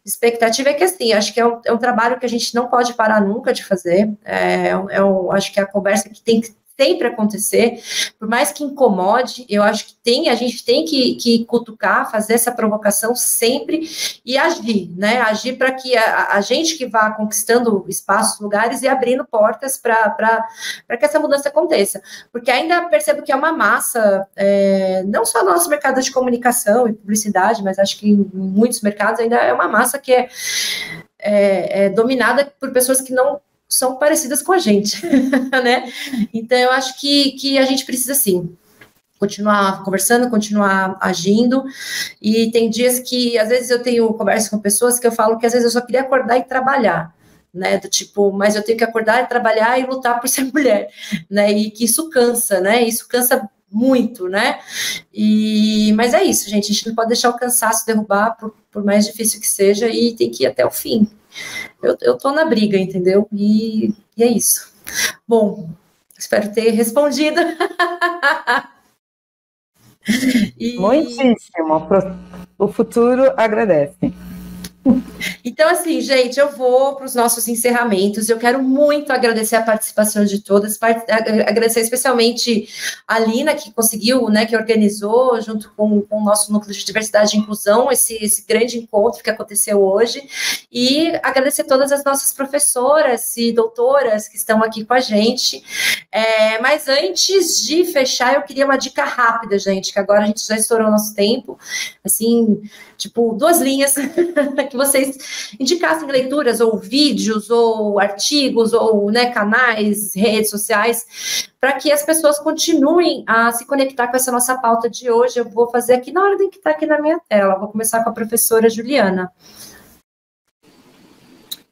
expectativa é que, assim, acho que é um trabalho que a gente não pode parar nunca de fazer, acho que é a conversa que tem que sempre acontecer, por mais que incomode, eu acho que a gente tem que cutucar, fazer essa provocação sempre e agir, né, agir para que a gente que vá conquistando espaços, lugares e abrindo portas para que essa mudança aconteça, porque ainda percebo que é uma massa, não só no nosso mercado de comunicação e publicidade, mas acho que em muitos mercados ainda é uma massa que é dominada por pessoas que não são parecidas com a gente, né? Então, eu acho que a gente precisa, sim, continuar conversando, continuar agindo, e tem dias que, às vezes, eu tenho conversa com pessoas que eu falo que, às vezes, eu só queria acordar e trabalhar, né, do tipo, mas eu tenho que acordar e trabalhar e lutar por ser mulher, né, e que isso cansa, né, isso cansa muito, né, mas é isso, gente, a gente não pode deixar o cansaço derrubar, por mais difícil que seja, e tem que ir até o fim. Eu tô na briga, entendeu? E é isso. Bom, espero ter respondido. Muitíssimo. O futuro agradece. Então, assim, gente, eu vou para os nossos encerramentos. Eu quero muito agradecer a participação de todas, agradecer especialmente a Lina, que conseguiu, né, que organizou, junto com o nosso Núcleo de Diversidade e Inclusão, esse grande encontro que aconteceu hoje, e agradecer todas as nossas professoras e doutoras que estão aqui com a gente. Mas antes de fechar, eu queria uma dica rápida, gente, que agora a gente já estourou o nosso tempo, assim, tipo, 2 linhas, que vocês indicassem leituras, ou vídeos, ou artigos, ou, né, canais, redes sociais, para que as pessoas continuem a se conectar com essa nossa pauta de hoje. Eu vou fazer aqui na ordem que está aqui na minha tela. Vou começar com a professora Juliana.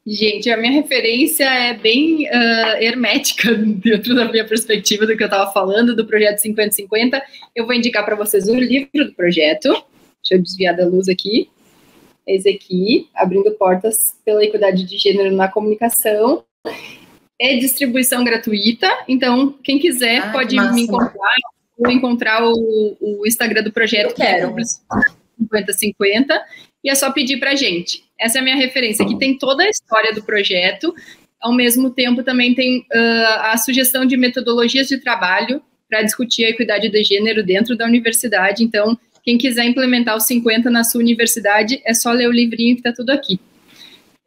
Gente, a minha referência é bem hermética dentro da minha perspectiva do que eu estava falando, do projeto 5050. Eu vou indicar para vocês o livro do projeto. Deixa eu desviar da luz aqui. Esse aqui, Abrindo Portas pela Equidade de Gênero na Comunicação. É distribuição gratuita, então quem quiser pode me encontrar, ou encontrar o Instagram do projeto, que é 5050, e é só pedir pra gente. Essa é a minha referência, que tem toda a história do projeto, ao mesmo tempo também tem a sugestão de metodologias de trabalho para discutir a equidade de gênero dentro da universidade. Então, quem quiser implementar os 50 na sua universidade, é só ler o livrinho que está tudo aqui.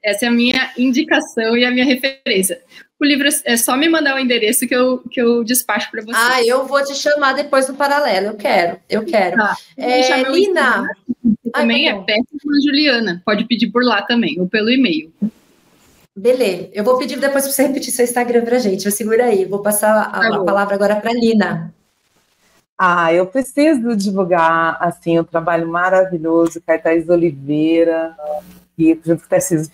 Essa é a minha indicação e a minha referência. O livro é só me mandar o endereço que eu despacho para você. Eu vou te chamar depois no paralelo, eu quero. Tá. Lina. Também é Péssima Juliana, pode pedir por lá também, ou pelo e-mail. Beleza, eu vou pedir depois para você repetir seu Instagram para a gente, segura aí, vou passar a palavra agora para a Lina. Eu preciso divulgar, assim, o trabalho maravilhoso que a Thais Oliveira e junto com a Thais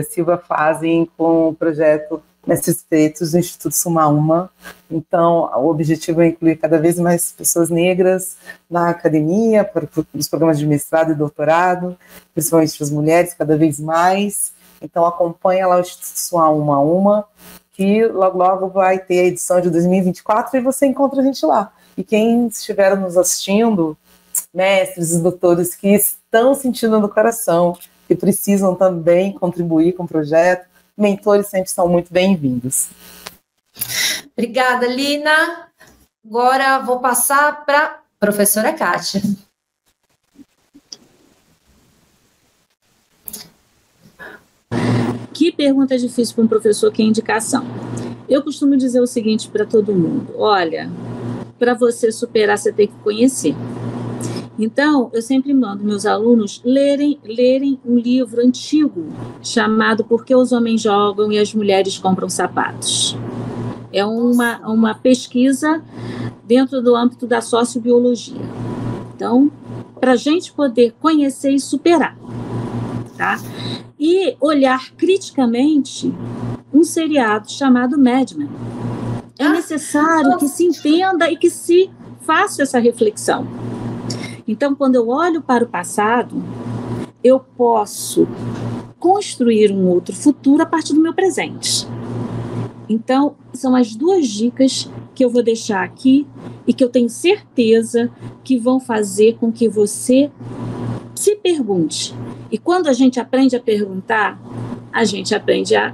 Silva fazem com o projeto Mestres Feitos do Instituto Sumaúma. Então, o objetivo é incluir cada vez mais pessoas negras na academia, para os programas de mestrado e doutorado, principalmente as mulheres, cada vez mais. Então, acompanha lá o Instituto Sumaúma, que logo vai ter a edição de 2024 e você encontra a gente lá. E quem estiver nos assistindo, mestres e doutores que estão sentindo no coração, que precisam também contribuir com o projeto, mentores sempre são muito bem-vindos. Obrigada, Lina. Agora vou passar para a professora Kátia. Que pergunta difícil para um professor, que é indicação. Eu costumo dizer o seguinte para todo mundo: olha, para você superar, você tem que conhecer. Então, eu sempre mando meus alunos lerem um livro antigo chamado Por que os Homens Jogam e as Mulheres Compram Sapatos. É uma pesquisa dentro do âmbito da sociobiologia. Então, para a gente poder conhecer e superar, tá? E olhar criticamente um seriado chamado Mad Men. É necessário que se entenda e que se faça essa reflexão. Então, quando eu olho para o passado, eu posso construir um outro futuro a partir do meu presente. Então, são as 2 dicas que eu vou deixar aqui e que eu tenho certeza que vão fazer com que você se pergunte. E quando a gente aprende a perguntar, a gente aprende a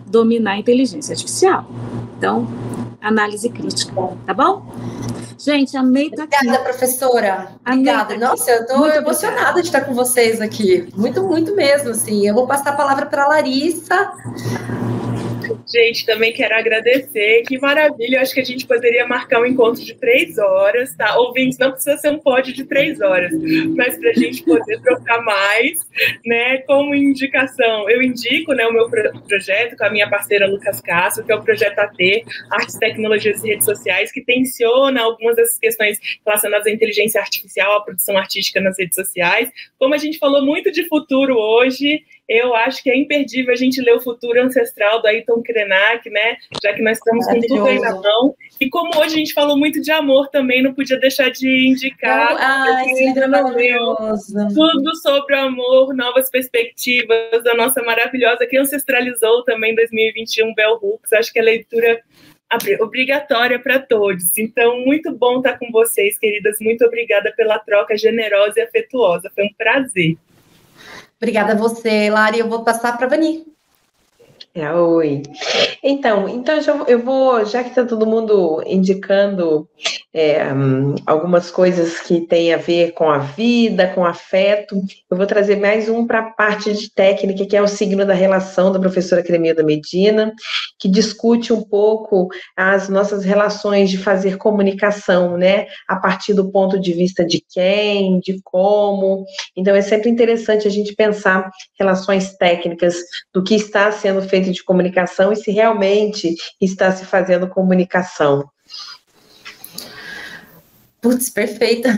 dominar a inteligência artificial. Então, análise crítica, tá bom? Gente, amei estar aqui. Obrigada, professora. Obrigada. Nossa, eu estou emocionada de estar com vocês aqui. Muito, muito mesmo, assim. Eu vou passar a palavra para a Larissa. Gente, também quero agradecer, que maravilha, eu acho que a gente poderia marcar um encontro de 3 horas, tá? Ouvintes, não precisa ser um pódio de 3 horas, mas para a gente poder trocar mais, né? Como indicação, eu indico, né, o meu projeto com a minha parceira Lucas Castro, que é o Projeto AT, Artes, Tecnologias e Redes Sociais, que tensiona algumas dessas questões relacionadas à inteligência artificial, à produção artística nas redes sociais. Como a gente falou muito de futuro hoje, eu acho que é imperdível a gente ler O Futuro Ancestral, do Ayrton Krenak, né? Já que nós estamos com tudo aí na mão. E como hoje a gente falou muito de amor também, não podia deixar de indicar. Esse livro é maravilhoso. Tudo sobre o amor, novas perspectivas, da nossa maravilhosa, que ancestralizou também em 2021, Bell Hooks. Acho que a leitura obrigatória para todos. Então, muito bom estar com vocês, queridas. Muito obrigada pela troca generosa e afetuosa. Foi um prazer. Obrigada a você, Lari. Eu vou passar para a Vani. Oi. Então eu vou, já que está todo mundo indicando algumas coisas que têm a ver com a vida, com afeto, eu vou trazer mais um para a parte de técnica, que é o signo da relação, da professora Cremilda Medina, que discute um pouco as nossas relações de fazer comunicação, né? A partir do ponto de vista de quem, de como. Então é sempre interessante a gente pensar relações técnicas do que está sendo feito de comunicação e se realmente está se fazendo comunicação. Putz, perfeita.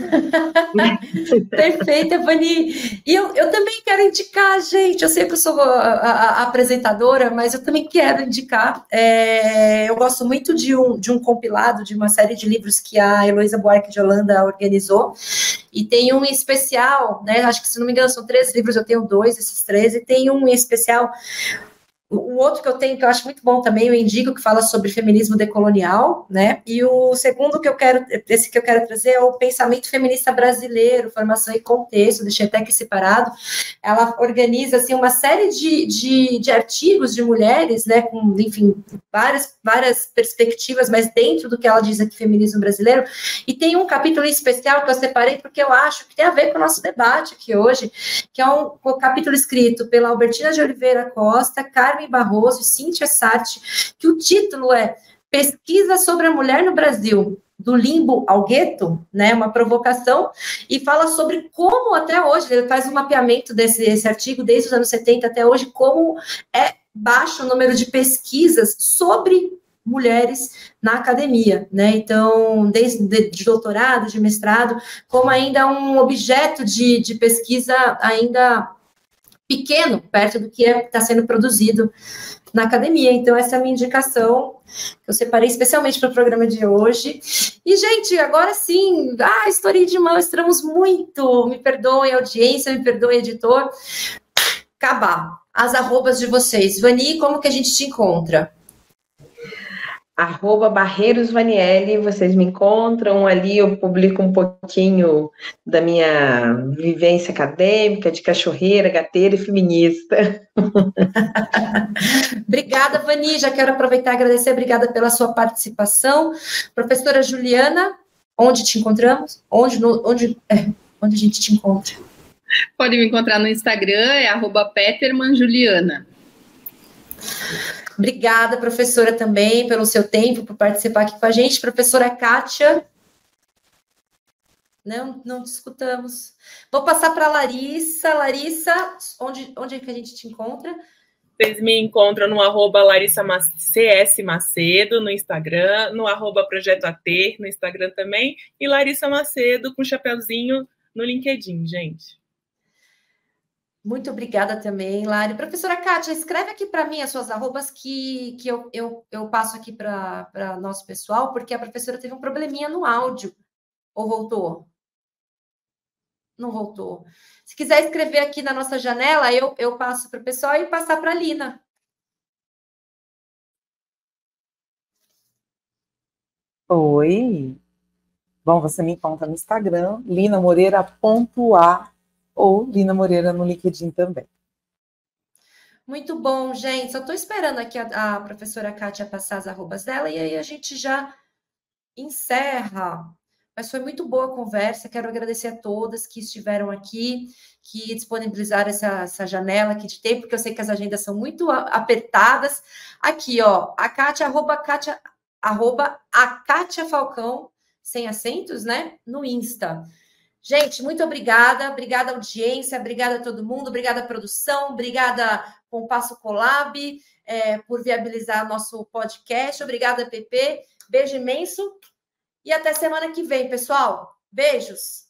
Perfeita, Vani. E eu também quero indicar, gente. Eu sei que eu sou a apresentadora, mas eu também quero indicar. Eu gosto muito de um compilado, de uma série de livros que a Heloísa Buarque de Holanda organizou. E tem um especial, né? Acho que, se não me engano, são 3 livros, eu tenho 2 desses 3, e tem um especial. O outro que eu tenho, que eu acho muito bom também, eu indico, que fala sobre feminismo decolonial, né? E o segundo esse que eu quero trazer é o Pensamento Feminista Brasileiro, Formação e Contexto, deixei até aqui separado. Ela organiza, assim, uma série de artigos de mulheres, né, com, enfim, várias perspectivas, mas dentro do que ela diz aqui, feminismo brasileiro, e tem um capítulo especial que eu separei porque eu acho que tem a ver com o nosso debate aqui hoje, que é um capítulo escrito pela Albertina de Oliveira Costa, Carmen Barroso e Cíntia Sarti, que o título é Pesquisa sobre a Mulher no Brasil, do limbo ao gueto, né, uma provocação, e fala sobre como até hoje, ele faz um mapeamento desse artigo, desde os anos 70 até hoje, como é baixo o número de pesquisas sobre mulheres na academia, né, então, desde de doutorado, de mestrado, como ainda é um objeto de pesquisa ainda pequeno, perto do que está sendo produzido na academia. Então, essa é a minha indicação, que eu separei especialmente para o programa de hoje. E, gente, agora sim, estourei de mão, estouramos muito, me perdoem audiência, me perdoem editor. Acabar. As arrobas de vocês. Vani, como que a gente te encontra? @BarreirosVaniele, vocês me encontram ali, eu publico um pouquinho da minha vivência acadêmica, de cachorreira, gateira e feminista. Obrigada, Vani, já quero aproveitar e agradecer, obrigada pela sua participação. Professora Juliana, onde te encontramos? Onde a gente te encontra? Pode me encontrar no Instagram, é @petermanjuliana. Obrigada, professora, também, pelo seu tempo, por participar aqui com a gente. Professora Kátia. Não te escutamos. Vou passar para a Larissa. Larissa, onde é que a gente te encontra? Vocês me encontram no @LarissaCS Macedo no Instagram, no @Projeto AT no Instagram também, e Larissa Macedo com chapeuzinho no LinkedIn, gente. Muito obrigada também, Lari. Professora Kátia, escreve aqui para mim as suas arrobas que eu passo aqui para nosso pessoal, porque a professora teve um probleminha no áudio. Ou voltou? Não voltou. Se quiser escrever aqui na nossa janela, eu passo para o pessoal e passar para a Lina. Oi. Bom, você me encontra no Instagram, linamoreira.a, ou Lina Moreira no LinkedIn também. Muito bom, gente. Só estou esperando aqui a professora Kátia passar as arrobas dela e aí a gente já encerra. Mas foi muito boa a conversa. Quero agradecer a todas que estiveram aqui, que disponibilizaram essa janela aqui de tempo, porque eu sei que as agendas são muito apertadas. Aqui, ó, a Kátia, a Kátia Falcão, sem acentos, né? No Insta. Gente, muito obrigada. Obrigada, audiência. Obrigada a todo mundo. Obrigada, produção. Obrigada, Compasso Colab, por viabilizar nosso podcast. Obrigada, PP. Beijo imenso. E até semana que vem, pessoal. Beijos.